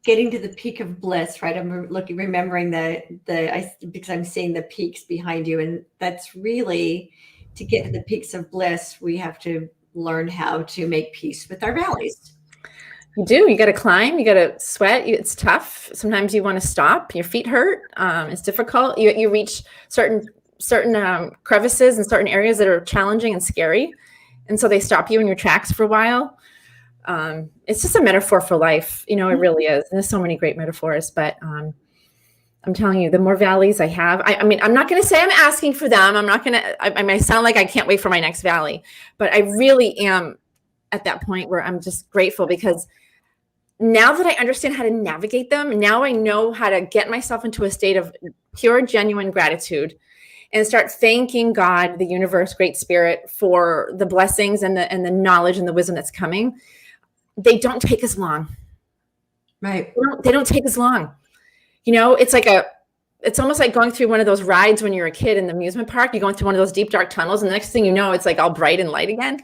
getting to the peak of bliss, right? I'm remembering because I'm seeing the peaks behind you. And that's really, to get to the peaks of bliss, we have to learn how to make peace with our valleys. You do. You got to climb. You got to sweat. It's tough. Sometimes you want to stop. Your feet hurt. It's difficult. You reach certain crevices and certain areas that are challenging and scary. And so they stop you in your tracks for a while. It's just a metaphor for life. It really is. And there's so many great metaphors, but I'm telling you, the more valleys I have, I mean, I'm not going to say I'm asking for them. I might sound like I can't wait for my next valley, but I really am at that point where I'm just grateful, because now that I understand how to navigate them, now I know how to get myself into a state of pure, genuine gratitude. and start thanking God, the universe, Great Spirit, for the blessings and the knowledge and the wisdom that's coming, they don't take as long. Right. They don't take as long. It's almost like going through one of those rides when you're a kid in the amusement park. You're going through one of those deep, dark tunnels, and the next thing you know, it's like all bright and light again.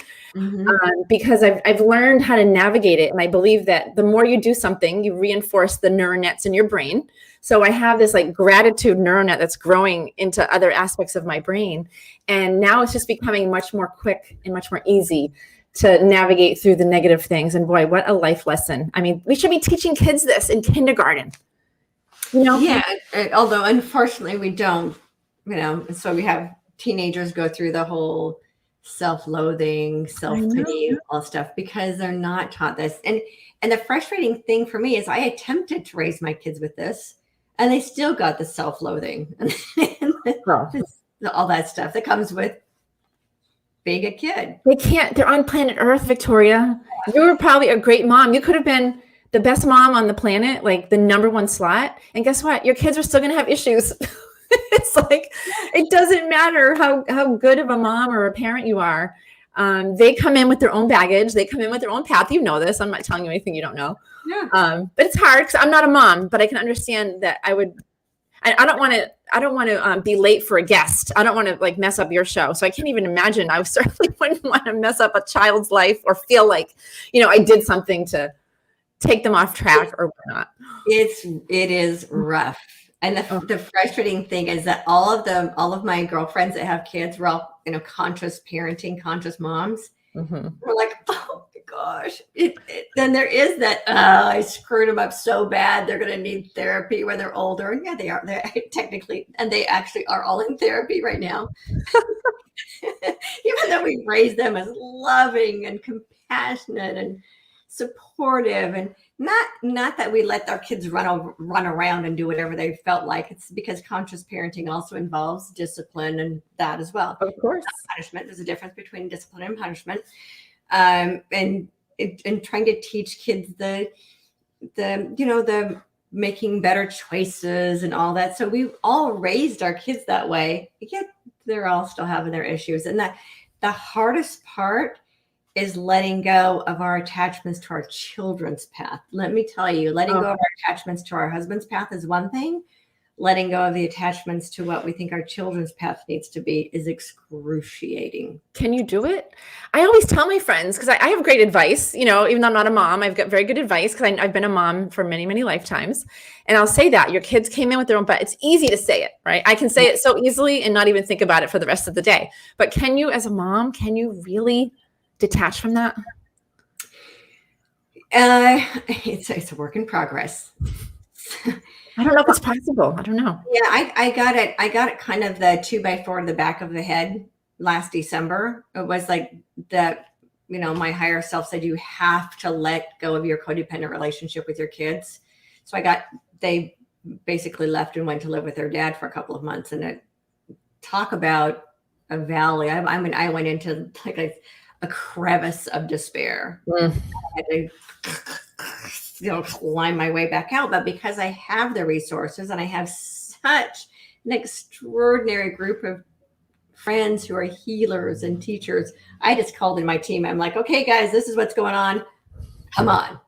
Because I've learned how to navigate it. And I believe that the more you do something, you reinforce the neural nets in your brain. So I have this like gratitude neural net that's growing into other aspects of my brain. And now it's just becoming much more quick and much more easy to navigate through the negative things. And boy, what a life lesson. I mean, we should be teaching kids this in kindergarten. Yeah, although unfortunately we don't, so we have teenagers go through the whole self-loathing, self-pity, all stuff because they're not taught this. And the frustrating thing for me is I attempted to raise my kids with this and they still got the self-loathing and all that stuff that comes with being a kid. They're on planet Earth, Victoria. You were probably a great mom. You could have been the best mom on the planet, like the #1 slot. And guess what? Your kids are still going to have issues. It's like, it doesn't matter how good of a mom or a parent you are. They come in with their own baggage. They come in with their own path. You know this. I'm not telling you anything you don't know. Yeah. But it's hard because I'm not a mom, but I can understand that I don't want to be late for a guest. I don't want to like mess up your show. So I can't even imagine. I certainly wouldn't want to mess up a child's life or feel like, I did something to take them off track or whatnot. It is rough. And the frustrating thing is that all of my girlfriends that have kids were all, conscious parenting, conscious moms. We're like, oh my gosh. Then there is that, I screwed them up so bad. They're going to need therapy when they're older. And yeah, they are. They're technically, and they actually are all in therapy right now. Even though we raised them as loving and compassionate and supportive, and not that we let our kids run around and do whatever they felt like. It's because conscious parenting also involves discipline and that as well. Of course, punishment. There's a difference between discipline and punishment, and trying to teach kids the making better choices and all that. So we all raised our kids that way. Yet they're all still having their issues, and that the hardest part is letting go of our attachments to our children's path. Let me tell you, letting go of our attachments to our husband's path is one thing. Letting go of the attachments to what we think our children's path needs to be is excruciating. Can you do it? I always tell my friends, because I have great advice, even though I'm not a mom, I've got very good advice because I've been a mom for many, many lifetimes. And I'll say that your kids came in with their own, but it's easy to say it, right? I can say it so easily and not even think about it for the rest of the day. But can you, as a mom, really detach from that? It's a work in progress. I don't know if it's possible. I don't know. Yeah, I got it kind of the 2x4 to the back of the head last December. It was like that, my higher self said you have to let go of your codependent relationship with your kids. So they basically left and went to live with their dad for a couple of months. And talk about a valley. I went into like a crevice of despair. I had to climb my way back out. But because I have the resources and I have such an extraordinary group of friends who are healers and teachers, I just called in my team. I'm like, okay, guys, this is what's going on. Come on.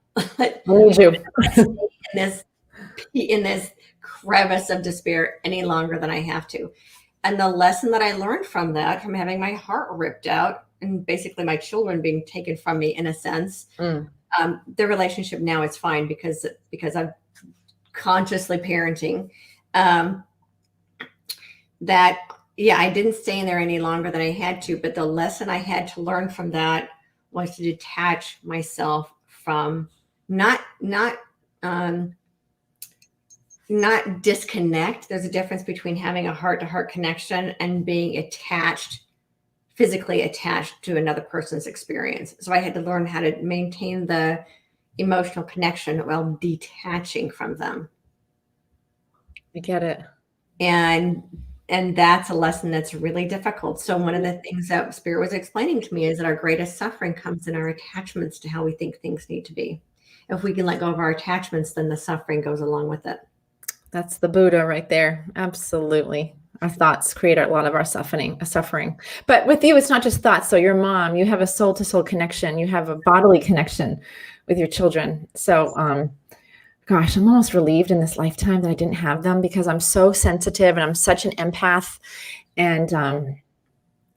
in this crevice of despair any longer than I have to. And the lesson that I learned from that, from having my heart ripped out and basically my children being taken from me in a sense, the relationship now is fine because I'm consciously parenting. That, yeah, I didn't stay in there any longer than I had to, but the lesson I had to learn from that was to detach myself from not disconnect. There's a difference between having a heart-to-heart connection and being physically attached to another person's experience. So I had to learn how to maintain the emotional connection while detaching from them. I get it. And that's a lesson that's really difficult. So one of the things that Spirit was explaining to me is that our greatest suffering comes in our attachments to how we think things need to be. If we can let go of our attachments, then the suffering goes along with it. That's the Buddha right there. Absolutely. Our thoughts create a lot of our suffering. But with you, it's not just thoughts. So your mom, you have a soul to soul connection. You have a bodily connection with your children. So, gosh, I'm almost relieved in this lifetime that I didn't have them, because I'm so sensitive and I'm such an empath. And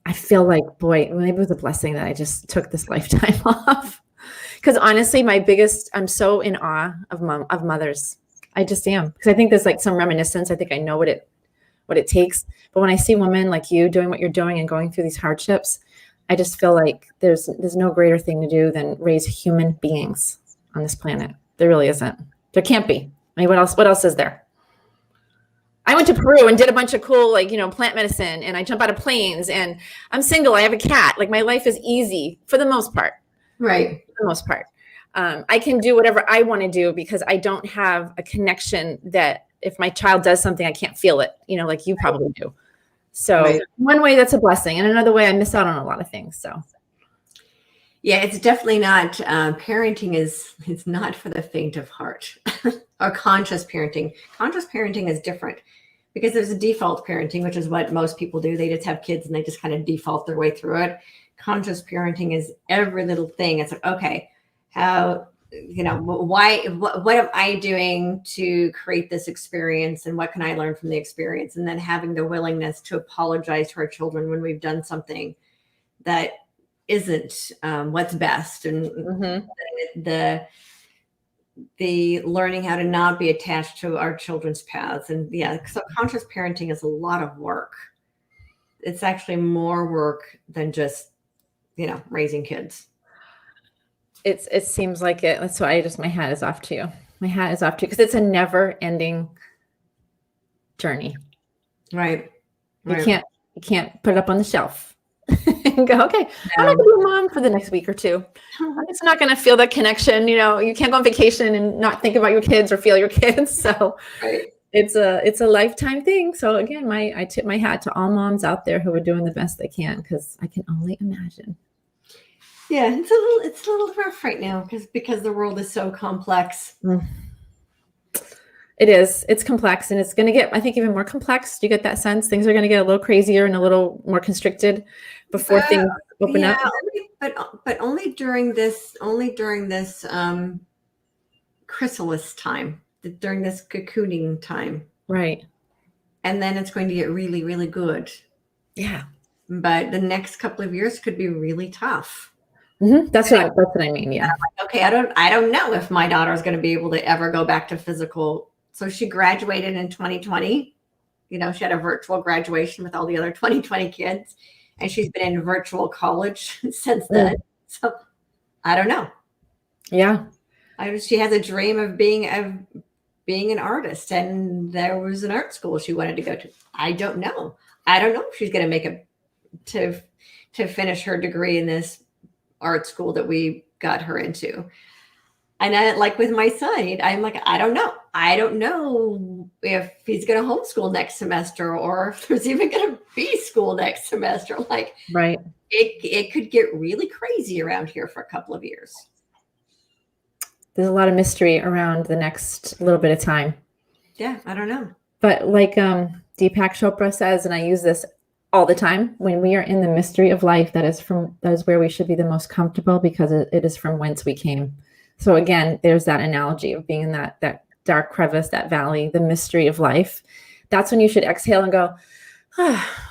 I feel like, boy, maybe it was a blessing that I just took this lifetime off. Because honestly, I'm so in awe of mothers. I just am. Because I think there's like some reminiscence. I think I know what it takes. But when I see women like you doing what you're doing and going through these hardships, I just feel like there's no greater thing to do than raise human beings on this planet. There really isn't. There can't be. I mean, what else is there? I went to Peru and did a bunch of cool, like, plant medicine, and I jump out of planes, and I'm single. I have a cat. Like, my life is easy for the most part. Right. For the most part. I can do whatever I want to do because I don't have a connection that if my child does something, I can't feel it, like you probably do. So right. One way, that's a blessing. And another way, I miss out on a lot of things. So. Yeah, it's definitely not, parenting is not for the faint of heart. Or conscious parenting. Conscious parenting is different because there's a default parenting, which is what most people do. They just have kids and they just kind of default their way through it. Conscious parenting is every little thing. It's like, okay, how, what am I doing to create this experience, and what can I learn from the experience? And then having the willingness to apologize to our children when we've done something that isn't what's best, and the learning how to not be attached to our children's paths. And so conscious parenting is a lot of work. It's actually more work than just raising kids. It seems like it. That's why my hat is off to you. My hat is off to you because it's a never ending journey. Right. You can't put it up on the shelf and go, okay, I'm not gonna be a mom for the next week or two. I'm just not gonna feel that connection. You can't go on vacation and not think about your kids or feel your kids. So right. It's a lifetime thing. So again, I tip my hat to all moms out there who are doing the best they can, because I can only imagine. Yeah, it's a little rough right now because the world is so complex. It is. It's complex, and it's going to get, I think, even more complex. Do you get that sense? Things are going to get a little crazier and a little more constricted before things open up. But only during this chrysalis time, during this cocooning time. Right. And then it's going to get really, really good. Yeah. But the next couple of years could be really tough. Mm-hmm. That's what I mean. Yeah. Okay. I don't know if my daughter is going to be able to ever go back to physical. So she graduated in 2020. She had a virtual graduation with all the other 2020 kids, and she's been in virtual college since then. So I don't know. Yeah. She has a dream of being an artist, and there was an art school she wanted to go to. I don't know if she's going to make it to finish her degree in this art school that we got her into. And like with my son, I'm like, I don't know if he's going to homeschool next semester, or if there's even going to be school next semester. Like, right. It could get really crazy around here for a couple of years. There's a lot of mystery around the next little bit of time. Yeah, I don't know. But like Deepak Chopra says, and I use this all the time, when we are in the mystery of life, that is where we should be the most comfortable, because it is from whence we came. So again, there's that analogy of being in that dark crevice, that valley, the mystery of life. That's when you should exhale and go,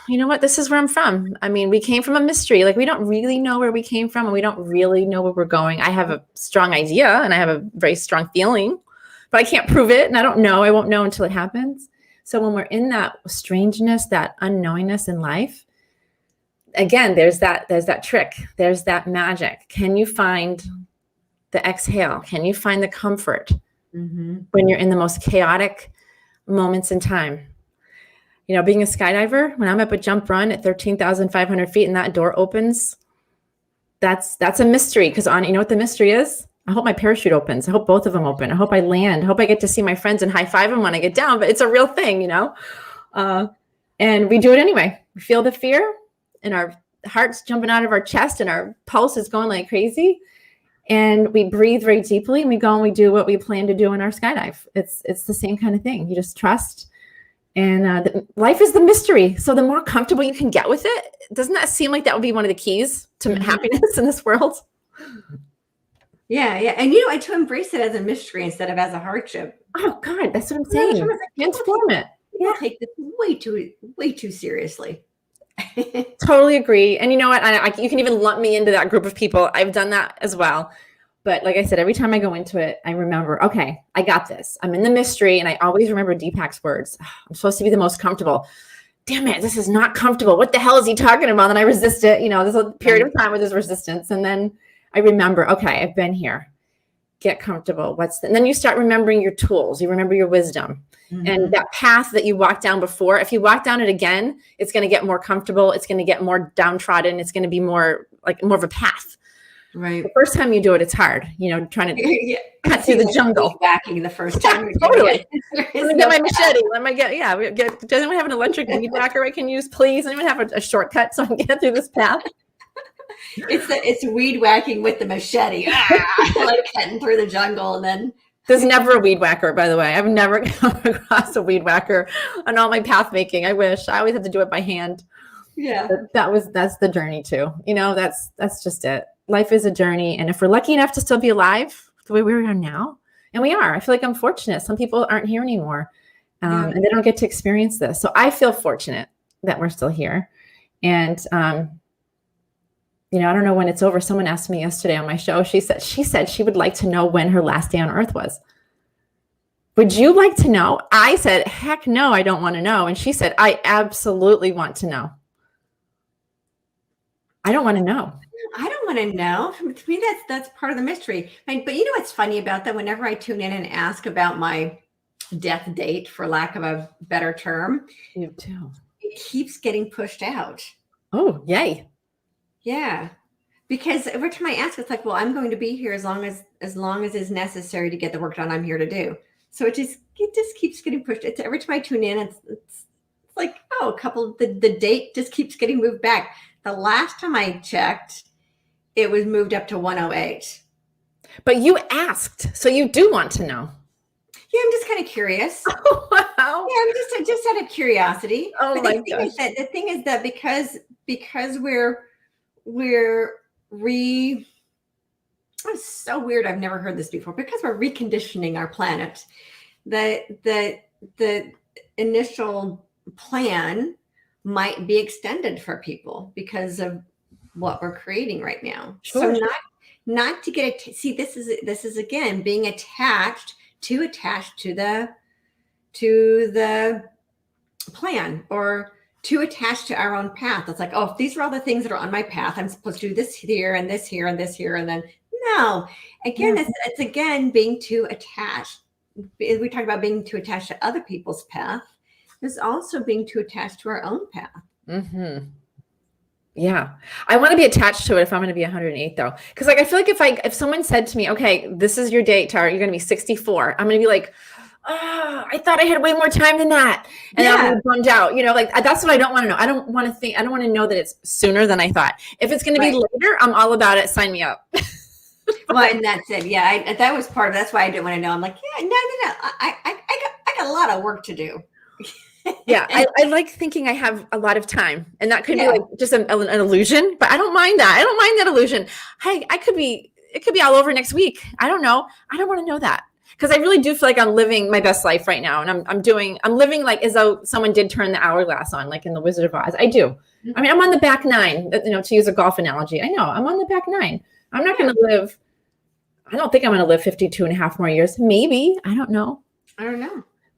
you know what? This is where I'm from. I mean, we came from a mystery. Like, we don't really know where we came from, and we don't really know where we're going. I have a strong idea and I have a very strong feeling, but I can't prove it. And I don't know. I won't know until it happens. So when we're in that strangeness, that unknowingness in life, again, there's that trick. There's that magic. Can you find the exhale? Can you find the comfort when you're in the most chaotic moments in time? Being a skydiver, when I'm up a jump run at 13,500 feet and that door opens, that's a mystery. Because you know what the mystery is? I hope my parachute opens. I hope both of them open. I hope I land. I hope I get to see my friends and high five them when I get down. But it's a real thing, and we do it anyway. We feel the fear, and our heart's jumping out of our chest, and our pulse is going like crazy. And we breathe very deeply, and we go and we do what we plan to do in our skydive. It's the same kind of thing. You just trust. And life is the mystery. So the more comfortable you can get with it, doesn't that seem like that would be one of the keys to happiness in this world? Yeah, yeah. And you know, to embrace it as a mystery instead of as a hardship. Oh God, that's what I'm saying. Transform it. Yeah, take this way too seriously. Totally agree. And you know what? You can even lump me into that group of people. I've done that as well. But like I said, every time I go into it, I remember, okay, I got this. I'm in the mystery. And I always remember Deepak's words. I'm supposed to be the most comfortable. Damn it, this is not comfortable. What the hell is he talking about? And I resist it. You know, there's a period of time where there's resistance. And then I remember, okay, I've been here. Get comfortable. And then you start remembering your tools. You remember your wisdom. And that path that you walked down before, if you walk down it again, it's going to get more comfortable. It's going to get more downtrodden. It's going to be more of a path. Right. The first time you do it, it's hard, you know, trying to cut through the jungle. Backing the first time. Totally. Let me get my machete. Does anyone have an electric weed whacker I can use, please? Anyone have a shortcut so I can get through this path? It's weed whacking with the machete, like cutting through the jungle, and then there's never a weed whacker, by the way. I've never come across a weed whacker on all my path making. I wish. I always have to do it by hand. Yeah, but that's the journey too. You know, that's just it. Life is a journey, and if we're lucky enough to still be alive the way we are now, and we are, I feel like I'm fortunate. Some people aren't here anymore, and they don't get to experience this. So I feel fortunate that we're still here, and you know, I don't know when it's over. Someone asked me yesterday on my show. She said she would like to know when her last day on earth was. Would you like to know? I said, heck no, I don't want to know. And she said, I absolutely want to know. I don't want to know. I don't want to know. To me, that's part of the mystery. But you know what's funny about that? Whenever I tune in and ask about my death date, for lack of a better term, you too. It keeps getting pushed out. Oh, yay. Yeah, because every time I ask, it's like, well, I'm going to be here as long as is necessary to get the work done I'm here to do. So it just keeps getting pushed. It's every time I tune in, it's like, oh, the date just keeps getting moved back. The last time I checked, it was moved up to 108. But you asked, so you do want to know. Yeah, I'm just kind of curious. Oh, wow. Yeah, I'm just out of curiosity. Oh my gosh. The thing is that because it's so weird. I've never heard this before. Because we're reconditioning our planet. The initial plan might be extended for people because of what we're creating right now. Sure. So not to get it. See, this is again being attached to the plan, or too attached to our own path. It's like, oh, if these are all the things that are on my path, I'm supposed to do this here and this here and this here. And then no, again, it's again being too attached. We talk about being too attached to other people's path. There's also being too attached to our own path. Mm-hmm. Yeah. I want to be attached to it if I'm going to be 108 though. Cause like, I feel like if someone said to me, okay, this is your date, Tara, you're going to be 64. I'm going to be like, oh, I thought I had way more time than that. And I'm bummed out, you know, like that's what I don't want to know. I don't want to know that it's sooner than I thought. If it's going to be later, I'm all about it. Sign me up. Well, and that's it. Yeah. That was part of, that's why I didn't want to know. I'm like, yeah, no. I got a lot of work to do. Yeah. I like thinking I have a lot of time, and that could be like just an illusion, but I don't mind that. I don't mind that illusion. It could be all over next week. I don't know. I don't want to know that. Because I really do feel like I'm living my best life right now. And I'm living like as though someone did turn the hourglass on, like in the Wizard of Oz. I do. I mean, I'm on the back nine, you know, to use a golf analogy. I know I'm on the back nine. I'm not going to live. I don't think I'm going to live 52 and a half more years. Maybe. I don't know.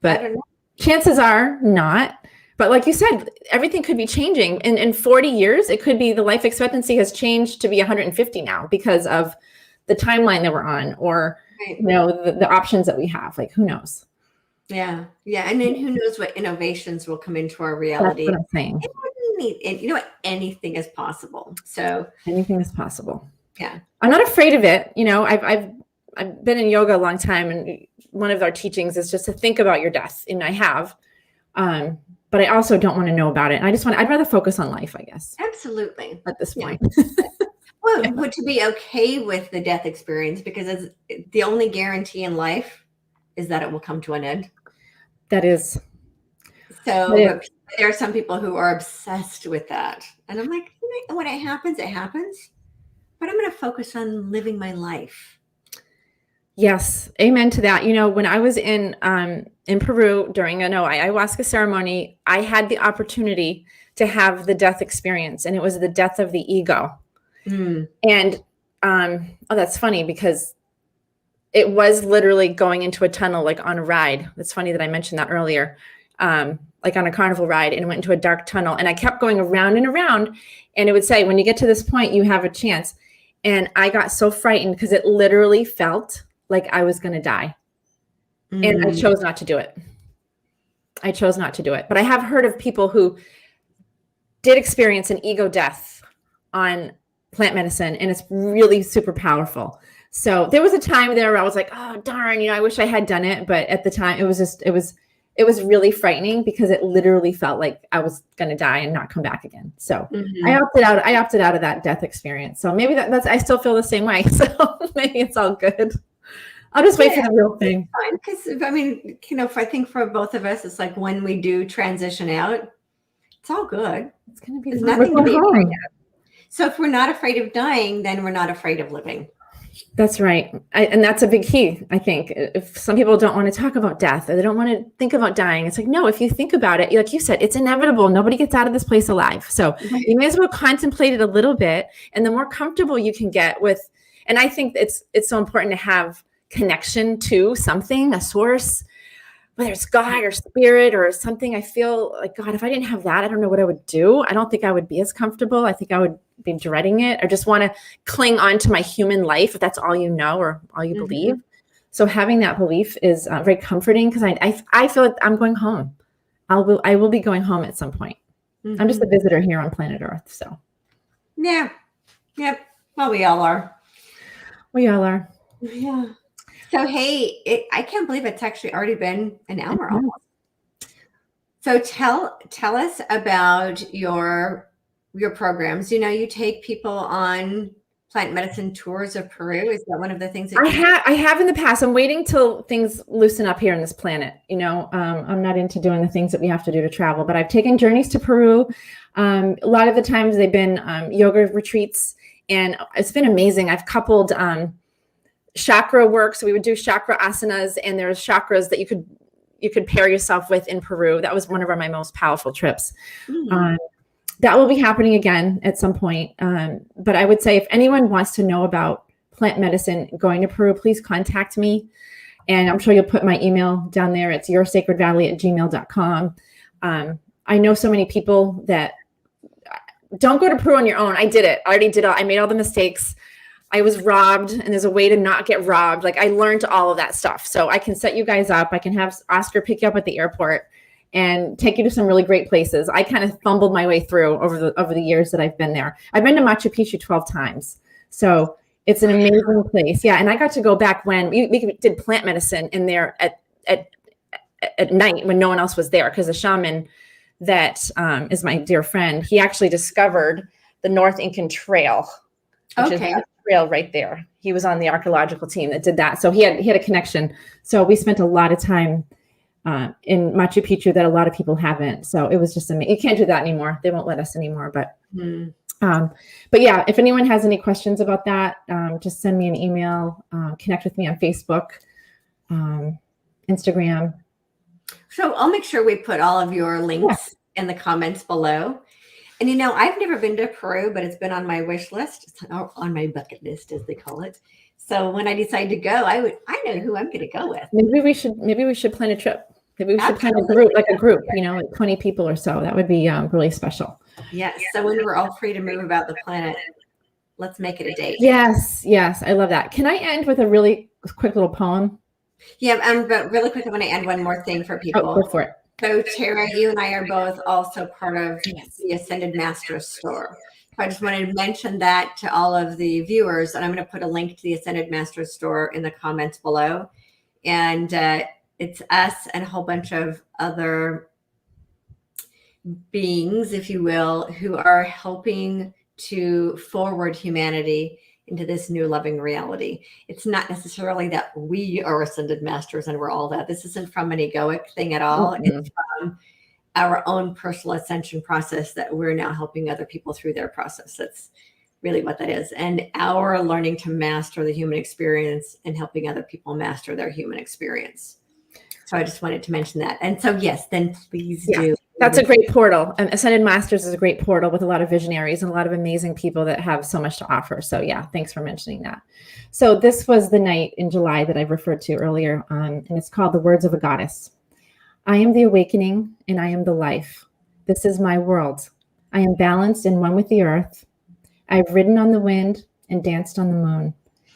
But chances are not. But like you said, everything could be changing. In 40 years, it could be the life expectancy has changed to be 150 now because of the timeline that we're on, or you know, the options that we have. Like, who knows? Yeah. And then who knows what innovations will come into our reality. That's what I'm saying. And you know what? Anything is possible. So anything is possible. Yeah. I'm not afraid of it. You know, I've been in yoga a long time, and one of our teachings is just to think about your death. And I have, but I also don't want to know about it. And I'd rather focus on life, I guess. Absolutely. At this point. Well, but to be okay with the death experience, because the only guarantee in life is that it will come to an end. That is. So, but there are some people who are obsessed with that. And I'm like, when it happens, it happens. But I'm going to focus on living my life. Yes, amen to that. You know, when I was in Peru during an ayahuasca ceremony, I had the opportunity to have the death experience, and it was the death of the ego. And that's funny because it was literally going into a tunnel, like on a ride. It's funny that I mentioned that earlier, like on a carnival ride, and went into a dark tunnel. And I kept going around and around, and it would say, when you get to this point, you have a chance. And I got so frightened because it literally felt like I was going to die. And I chose not to do it. I chose not to do it. But I have heard of people who did experience an ego death on plant medicine, and it's really super powerful. So there was a time there where I was like, oh, darn, I wish I had done it. But at the time, it was really frightening because it literally felt like I was going to die and not come back again. So I opted out of that death experience. So maybe I still feel the same way. So maybe it's all good. I'll just wait for the real thing. Because I mean, I think for both of us, it's like when we do transition out, it's all good. It's going to be nothing to be afraid of. So if we're not afraid of dying, then we're not afraid of living. That's right. And that's a big key, I think. If some people don't want to talk about death or they don't want to think about dying, it's like, no, if you think about it, like you said, it's inevitable. Nobody gets out of this place alive. So you may as well contemplate it a little bit. And the more comfortable you can get with, and I think it's so important to have connection to something, a source, whether it's God or spirit or something. I feel like, God, if I didn't have that, I don't know what I would do. I don't think I would be as comfortable. I think I would be dreading it or just want to cling on to my human life if that's all you know or all you believe. So having that belief is very comforting because I feel like I'm going home. I will be going home at some point. I'm just a visitor here on planet Earth. So yeah. Yep. Well, we all are. We all are. Yeah. So, hey, I can't believe it's actually already been an hour almost. So tell us about your programs. You take people on plant medicine tours of Peru. Is that one of the things that I have in the past? I'm waiting till things loosen up here on this planet. I'm not into doing the things that we have to do to travel, but I've taken journeys to Peru. A lot of the times they've been yoga retreats, and it's been amazing. I've coupled chakra work. So we would do chakra asanas, and there's chakras that you could pair yourself with in Peru. That was one of my most powerful trips. That will be happening again at some point. But I would say if anyone wants to know about plant medicine going to Peru, please contact me. And I'm sure you'll put my email down there. It's yoursacredvalley@gmail.com. I know so many people that don't go to Peru on your own. I did it. I already did it. I made all the mistakes. I was robbed, and there's a way to not get robbed. Like I learned all of that stuff. So I can set you guys up. I can have Oscar pick you up at the airport and take you to some really great places. I kind of fumbled my way through over the years that I've been there. I've been to Machu Picchu 12 times. So it's an amazing place. Yeah. And I got to go back when we did plant medicine in there at night when no one else was there, because the shaman that is my dear friend, he actually discovered the North Incan Trail, which is that trail right there. He was on the archaeological team that did that. So he had a connection. So we spent a lot of time in Machu Picchu that a lot of people haven't. So it was just amazing. You can't do that anymore. They won't let us anymore. But yeah, if anyone has any questions about that, just send me an email, connect with me on Facebook, Instagram. So I'll make sure we put all of your links in the comments below. And I've never been to Peru, but it's been on my wish list, it's on my bucket list, as they call it. So when I decide to go, I know who I'm going to go with. Maybe we should plan a trip. Maybe we should plan a group, like 20 people or so. That would be really special. Yes. So when we're all free to move about the planet, let's make it a date. Yes. I love that. Can I end with a really quick little poem? Yeah. But really quick, I want to add one more thing for people. Oh, go for it. So Tara, you and I are both also part of the Ascended Masters store. So I just wanted to mention that to all of the viewers, and I'm going to put a link to the Ascended Masters store in the comments below. And it's us and a whole bunch of other beings, if you will, who are helping to forward humanity into this new loving reality. It's not necessarily that we are ascended masters and we're all that. This isn't from an egoic thing at all. It's from our own personal ascension process that we're now helping other people through their process. That's really what that is. And our learning to master the human experience and helping other people master their human experience. So I just wanted to mention that. And so, yes, then please do. That's a great portal. And Ascended Masters is a great portal with a lot of visionaries and a lot of amazing people that have so much to offer. So yeah, thanks for mentioning that. So this was the night in July that I referred to earlier, and it's called The Words of a Goddess. I am the awakening and I am the life. This is my world. I am balanced and one with the earth. I've ridden on the wind and danced on the moon.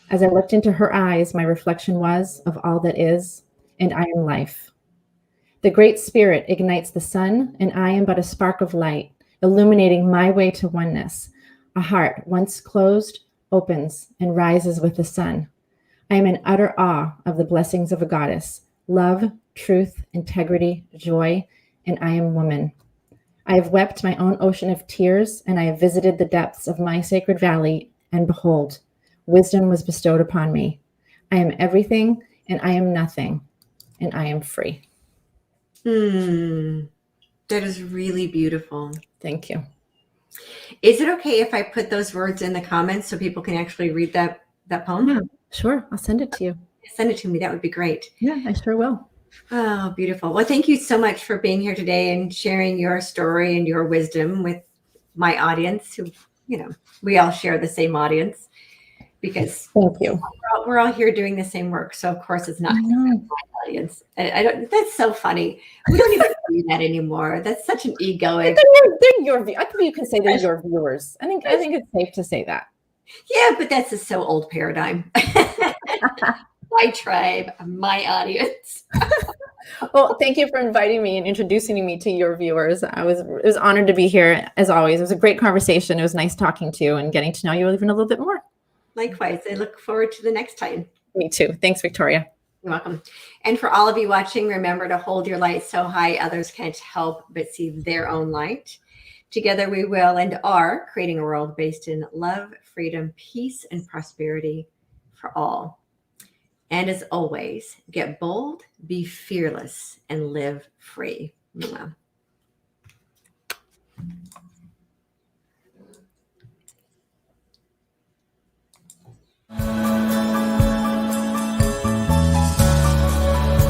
As I looked into her eyes, my reflection was of all that is, and I am life. The Great Spirit ignites the sun, and I am but a spark of light, illuminating my way to oneness. A heart once closed opens and rises with the sun. I am in utter awe of the blessings of a goddess, love, truth, integrity, joy, and I am woman. I have wept my own ocean of tears, and I have visited the depths of my sacred valley, and behold, wisdom was bestowed upon me. I am everything, and I am nothing, and I am free. That is really beautiful. Thank you. Is it okay if I put those words in the comments so people can actually read that poem? Yeah, sure. I'll send it to you. Send it to me. That would be great. Yeah, I sure will. Oh, beautiful. Well, thank you so much for being here today and sharing your story and your wisdom with my audience who, we all share the same audience because thank you. We're all here doing the same work. So of course it's not my audience. I don't, that's so funny. We don't even do that anymore. That's such an egoic. They're your I think you can say they're your viewers. I think it's safe to say that. Yeah, but that's a so old paradigm. My tribe, my audience. Well, thank you for inviting me and introducing me to your viewers. It was honored to be here as always. It was a great conversation. It was nice talking to you and getting to know you even a little bit more. Likewise. I look forward to the next time. Me too. Thanks, Victoria. You're welcome. And for all of you watching, remember to hold your light so high others can't help but see their own light. Together we will and are creating a world based in love, freedom, peace, and prosperity for all. And as always, get bold, be fearless, and live free. Mwah.